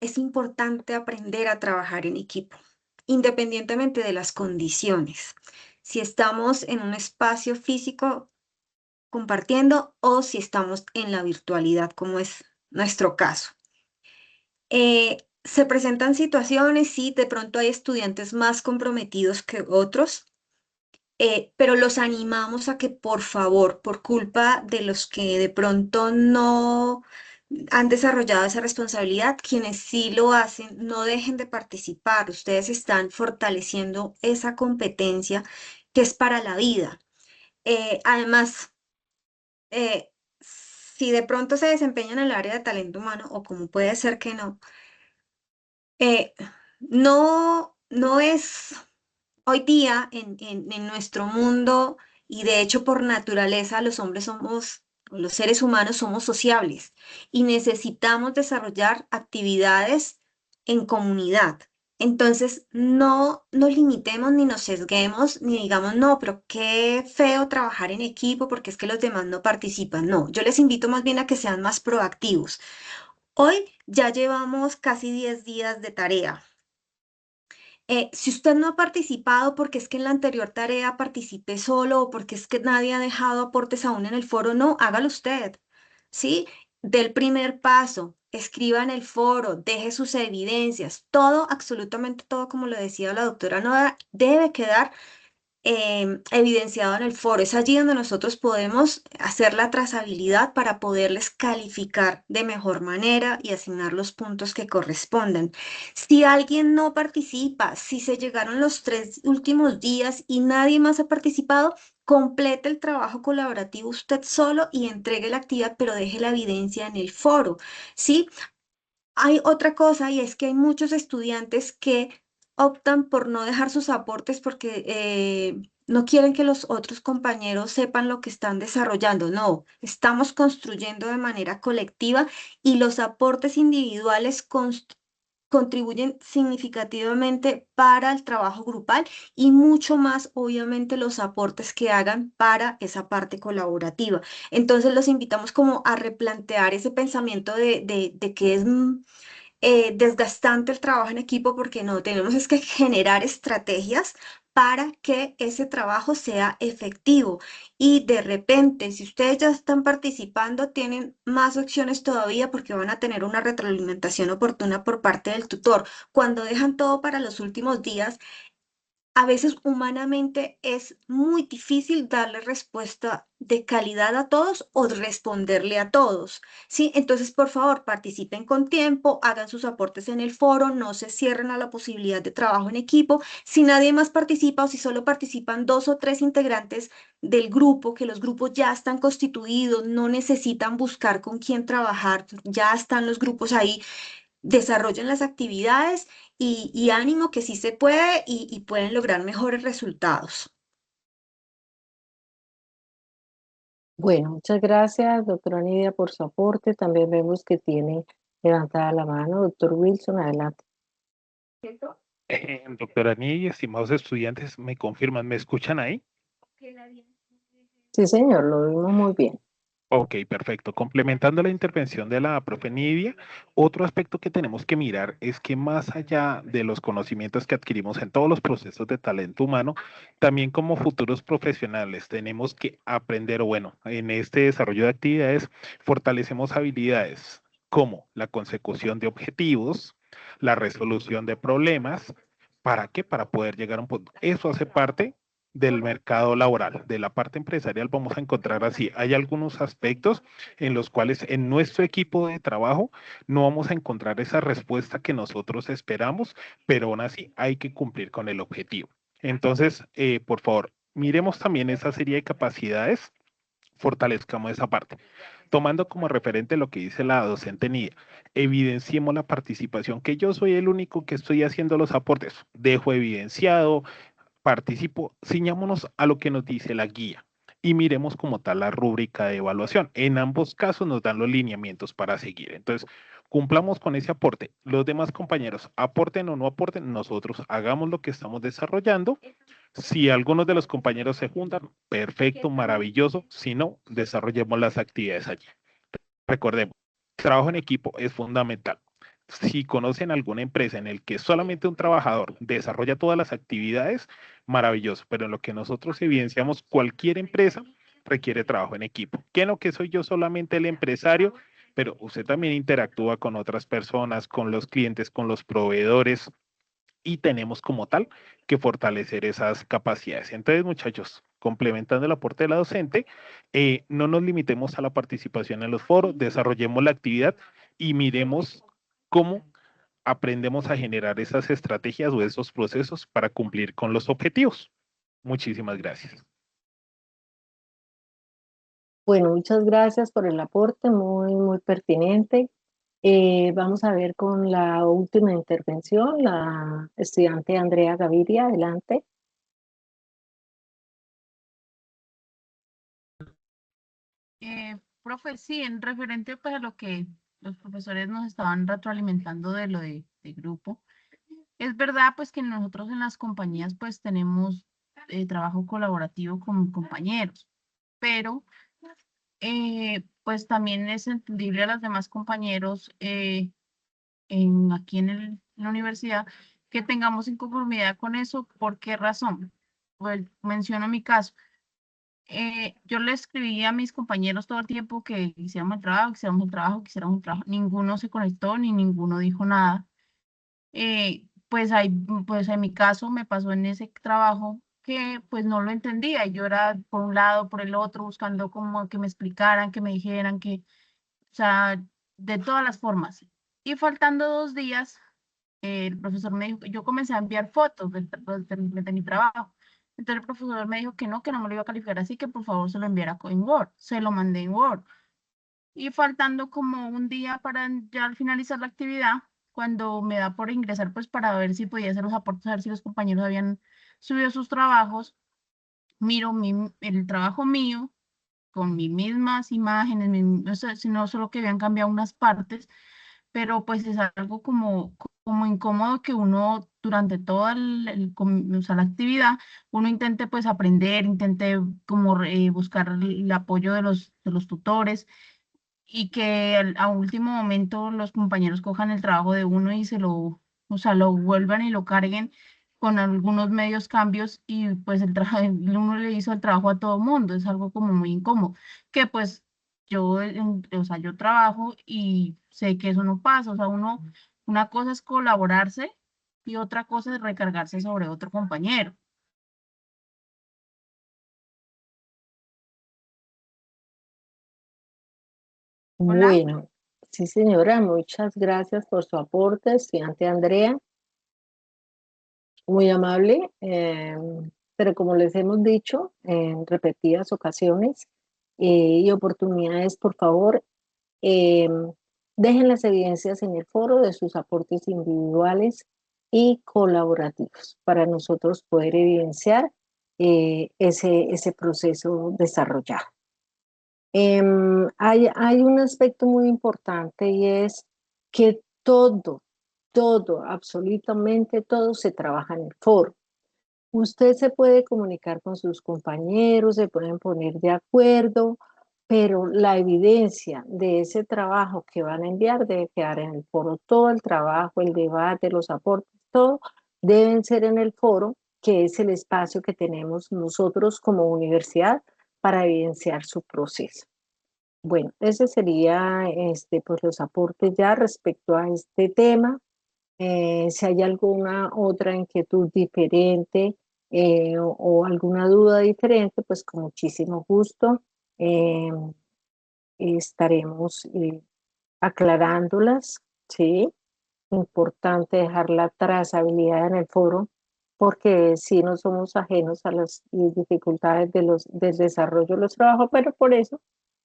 Es importante aprender a trabajar en equipo, independientemente de las condiciones. Si estamos en un espacio físico compartiendo o si estamos en la virtualidad, como es nuestro caso. Se presentan situaciones, sí, de pronto hay estudiantes más comprometidos que otros, pero los animamos a que por favor, por culpa de los que de pronto no han desarrollado esa responsabilidad, quienes sí lo hacen, no dejen de participar. Ustedes están fortaleciendo esa competencia que es para la vida. Además, si de pronto se desempeñan en el área de talento humano, o como puede ser que no, eh, no es hoy día en nuestro mundo, y de hecho por naturaleza los hombres somos, o los seres humanos somos sociables y necesitamos desarrollar actividades en comunidad. Entonces, no nos limitemos ni nos sesguemos ni digamos, no, pero qué feo trabajar en equipo porque es que los demás no participan. No, yo les invito más bien a que sean más proactivos. Hoy ya llevamos casi 10 días de tarea. Si usted no ha participado porque es que en la anterior tarea participé solo o porque es que nadie ha dejado aportes aún en el foro, no, hágalo usted, ¿sí? Del primer paso, escriba en el foro, deje sus evidencias, todo, absolutamente todo, como lo decía la doctora Noda, debe quedar evidenciado en el foro. Es allí donde nosotros podemos hacer la trazabilidad para poderles calificar de mejor manera y asignar los puntos que correspondan. Si alguien no participa, si se llegaron los 3 últimos días y nadie más ha participado, complete el trabajo colaborativo usted solo y entregue la actividad, pero deje la evidencia en el foro, ¿sí? Hay otra cosa y es que hay muchos estudiantes que optan por no dejar sus aportes porque no quieren que los otros compañeros sepan lo que están desarrollando. No, estamos construyendo de manera colectiva y los aportes individuales contribuyen significativamente para el trabajo grupal y mucho más, obviamente, los aportes que hagan para esa parte colaborativa. Entonces, los invitamos como a replantear ese pensamiento de que es desgastante el trabajo en equipo porque no, tenemos es que generar estrategias para que ese trabajo sea efectivo. Y de repente, si ustedes ya están participando, tienen más opciones todavía porque van a tener una retroalimentación oportuna por parte del tutor. Cuando dejan todo para los últimos días, a veces humanamente es muy difícil darle respuesta de calidad a todos o responderle a todos, ¿sí? Entonces, por favor, participen con tiempo, hagan sus aportes en el foro, no se cierren a la posibilidad de trabajo en equipo. Si nadie más participa o si solo participan 2 o 3 integrantes del grupo, que los grupos ya están constituidos, no necesitan buscar con quién trabajar, ya están los grupos ahí, desarrollen las actividades y ánimo que sí se puede y pueden lograr mejores resultados. Bueno, muchas gracias, doctora Nidia, por su aporte. También vemos que tiene levantada la mano. Doctor Wilson, adelante. Doctora Nidia, estimados estudiantes, ¿me confirman? ¿Me escuchan ahí? Sí, señor, lo vimos muy bien. Ok, perfecto. Complementando la intervención de la profe Nidia, otro aspecto que tenemos que mirar es que más allá de los conocimientos que adquirimos en todos los procesos de talento humano, también como futuros profesionales tenemos que aprender, o bueno, en este desarrollo de actividades, fortalecemos habilidades como la consecución de objetivos, la resolución de problemas. ¿Para qué? Para poder llegar a un punto. Eso hace parte del mercado laboral, de la parte empresarial, vamos a encontrar así. Hay algunos aspectos en los cuales en nuestro equipo de trabajo no vamos a encontrar esa respuesta que nosotros esperamos, pero aún así hay que cumplir con el objetivo. Entonces, por favor, miremos también esa serie de capacidades, fortalezcamos esa parte. Tomando como referente lo que dice la docente Nidia, evidenciemos la participación, que yo soy el único que estoy haciendo los aportes. Dejo evidenciado, participo, ciñámonos a lo que nos dice la guía y miremos como tal la rúbrica de evaluación. En ambos casos nos dan los lineamientos para seguir. Entonces, cumplamos con ese aporte. Los demás compañeros, aporten o no aporten, nosotros hagamos lo que estamos desarrollando. Si algunos de los compañeros se juntan, perfecto, maravilloso. Si no, desarrollemos las actividades allí. Recordemos, trabajo en equipo es fundamental. Si conocen alguna empresa en la que solamente un trabajador desarrolla todas las actividades, maravilloso, pero en lo que nosotros evidenciamos, cualquier empresa requiere trabajo en equipo. Que no que soy yo solamente el empresario, pero usted también interactúa con otras personas, con los clientes, con los proveedores, y tenemos como tal que fortalecer esas capacidades. Entonces, muchachos, complementando el aporte de la docente, no nos limitemos a la participación en los foros, desarrollemos la actividad y miremos cómo aprendemos a generar esas estrategias o esos procesos para cumplir con los objetivos. Muchísimas gracias. Bueno, muchas gracias por el aporte, muy pertinente. Vamos a ver con la última intervención, la estudiante Andrea Gaviria, adelante. Profe, sí, en referente pues, a lo que los profesores nos estaban retroalimentando de lo de grupo, es verdad pues que nosotros en las compañías pues tenemos trabajo colaborativo con compañeros, pero pues también es entendible a los demás compañeros aquí en la universidad que tengamos inconformidad con eso. ¿Por qué razón? Pues menciono mi caso. Yo le escribí a mis compañeros todo el tiempo que hiciéramos el trabajo, que hiciéramos el trabajo, que hiciéramos el trabajo. Ninguno se conectó ni ninguno dijo nada. Pues en mi caso me pasó en ese trabajo que pues no lo entendía. Y yo era por un lado, por el otro, buscando como que me explicaran, que me dijeran que, o sea, de todas las formas. Y faltando 2 días, el profesor me dijo, yo comencé a enviar fotos de mi trabajo. Entonces el profesor me dijo que no me lo iba a calificar así, que por favor se lo enviara en Word. Se lo mandé en Word. Y faltando como un día para ya al finalizar la actividad, cuando me da por ingresar, pues para ver si podía hacer los aportes, a ver si los compañeros habían subido sus trabajos, miro el trabajo mío con mis mismas imágenes, o sea, sino solo que habían cambiado unas partes, pero pues es algo como incómodo que uno durante toda o sea, la actividad, uno intente pues aprender, intente como buscar el apoyo de los tutores y que a último momento los compañeros cojan el trabajo de uno y o sea, lo vuelvan y lo carguen con algunos medios cambios y pues uno le hizo el trabajo a todo mundo, es algo como muy incómodo, que pues yo, o sea, yo trabajo y sé que eso no pasa, o sea, una cosa es colaborarse y otra cosa es recargarse sobre otro compañero. Hola. Bueno, sí señora, muchas gracias por su aporte, estudiante Andrea, muy amable, pero como les hemos dicho en repetidas ocasiones y oportunidades, por favor, eh, dejen las evidencias en el foro de sus aportes individuales y colaborativos para nosotros poder evidenciar ese proceso desarrollado. Hay un aspecto muy importante y es que todo, absolutamente todo se trabaja en el foro. Usted se puede comunicar con sus compañeros, se pueden poner de acuerdo, pero la evidencia de ese trabajo que van a enviar debe quedar en el foro. Todo el trabajo, el debate, los aportes, todo deben ser en el foro, que es el espacio que tenemos nosotros como universidad para evidenciar su proceso. Bueno, ese sería pues los aportes ya respecto a este tema. Si hay alguna otra inquietud diferente o alguna duda diferente, pues con muchísimo gusto eh, estaremos aclarándolas, ¿sí? Importante dejar la trazabilidad en el foro, porque si no somos ajenos a las dificultades del desarrollo de los trabajos, pero por eso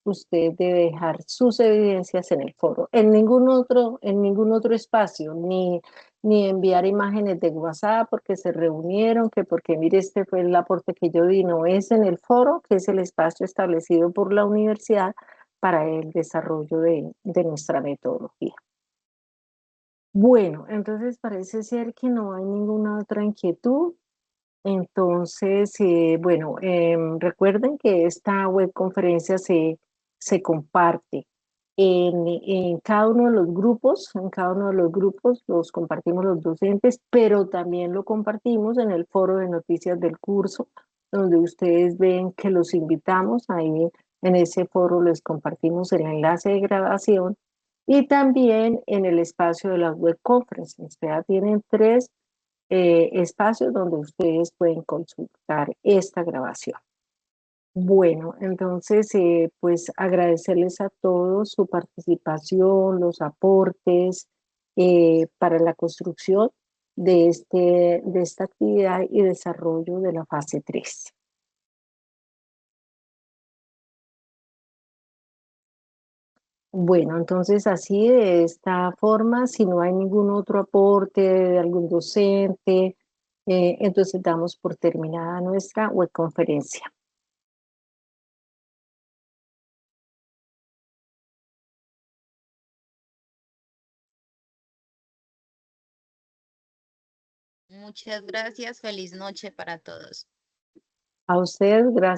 usted debe dejar sus evidencias en el foro. En ningún otro espacio, ni enviar imágenes de WhatsApp porque se reunieron, que porque mire, este fue el aporte que yo di, no, es en el foro, que es el espacio establecido por la universidad para el desarrollo de nuestra metodología. Bueno, entonces parece ser que no hay ninguna otra inquietud. Entonces, bueno, recuerden que esta webconferencia se comparte en cada uno de los grupos, los compartimos los docentes, pero también lo compartimos en el foro de noticias del curso, donde ustedes ven que los invitamos, ahí en ese foro les compartimos el enlace de grabación y también en el espacio de las webconferencias. Ya tienen 3 espacios donde ustedes pueden consultar esta grabación. Bueno, entonces, pues agradecerles a todos su participación, los aportes para la construcción de esta actividad y desarrollo de la fase 3. Bueno, entonces así de esta forma, si no hay ningún otro aporte de algún docente, entonces damos por terminada nuestra webconferencia. Muchas gracias. Feliz noche para todos. A usted, gracias.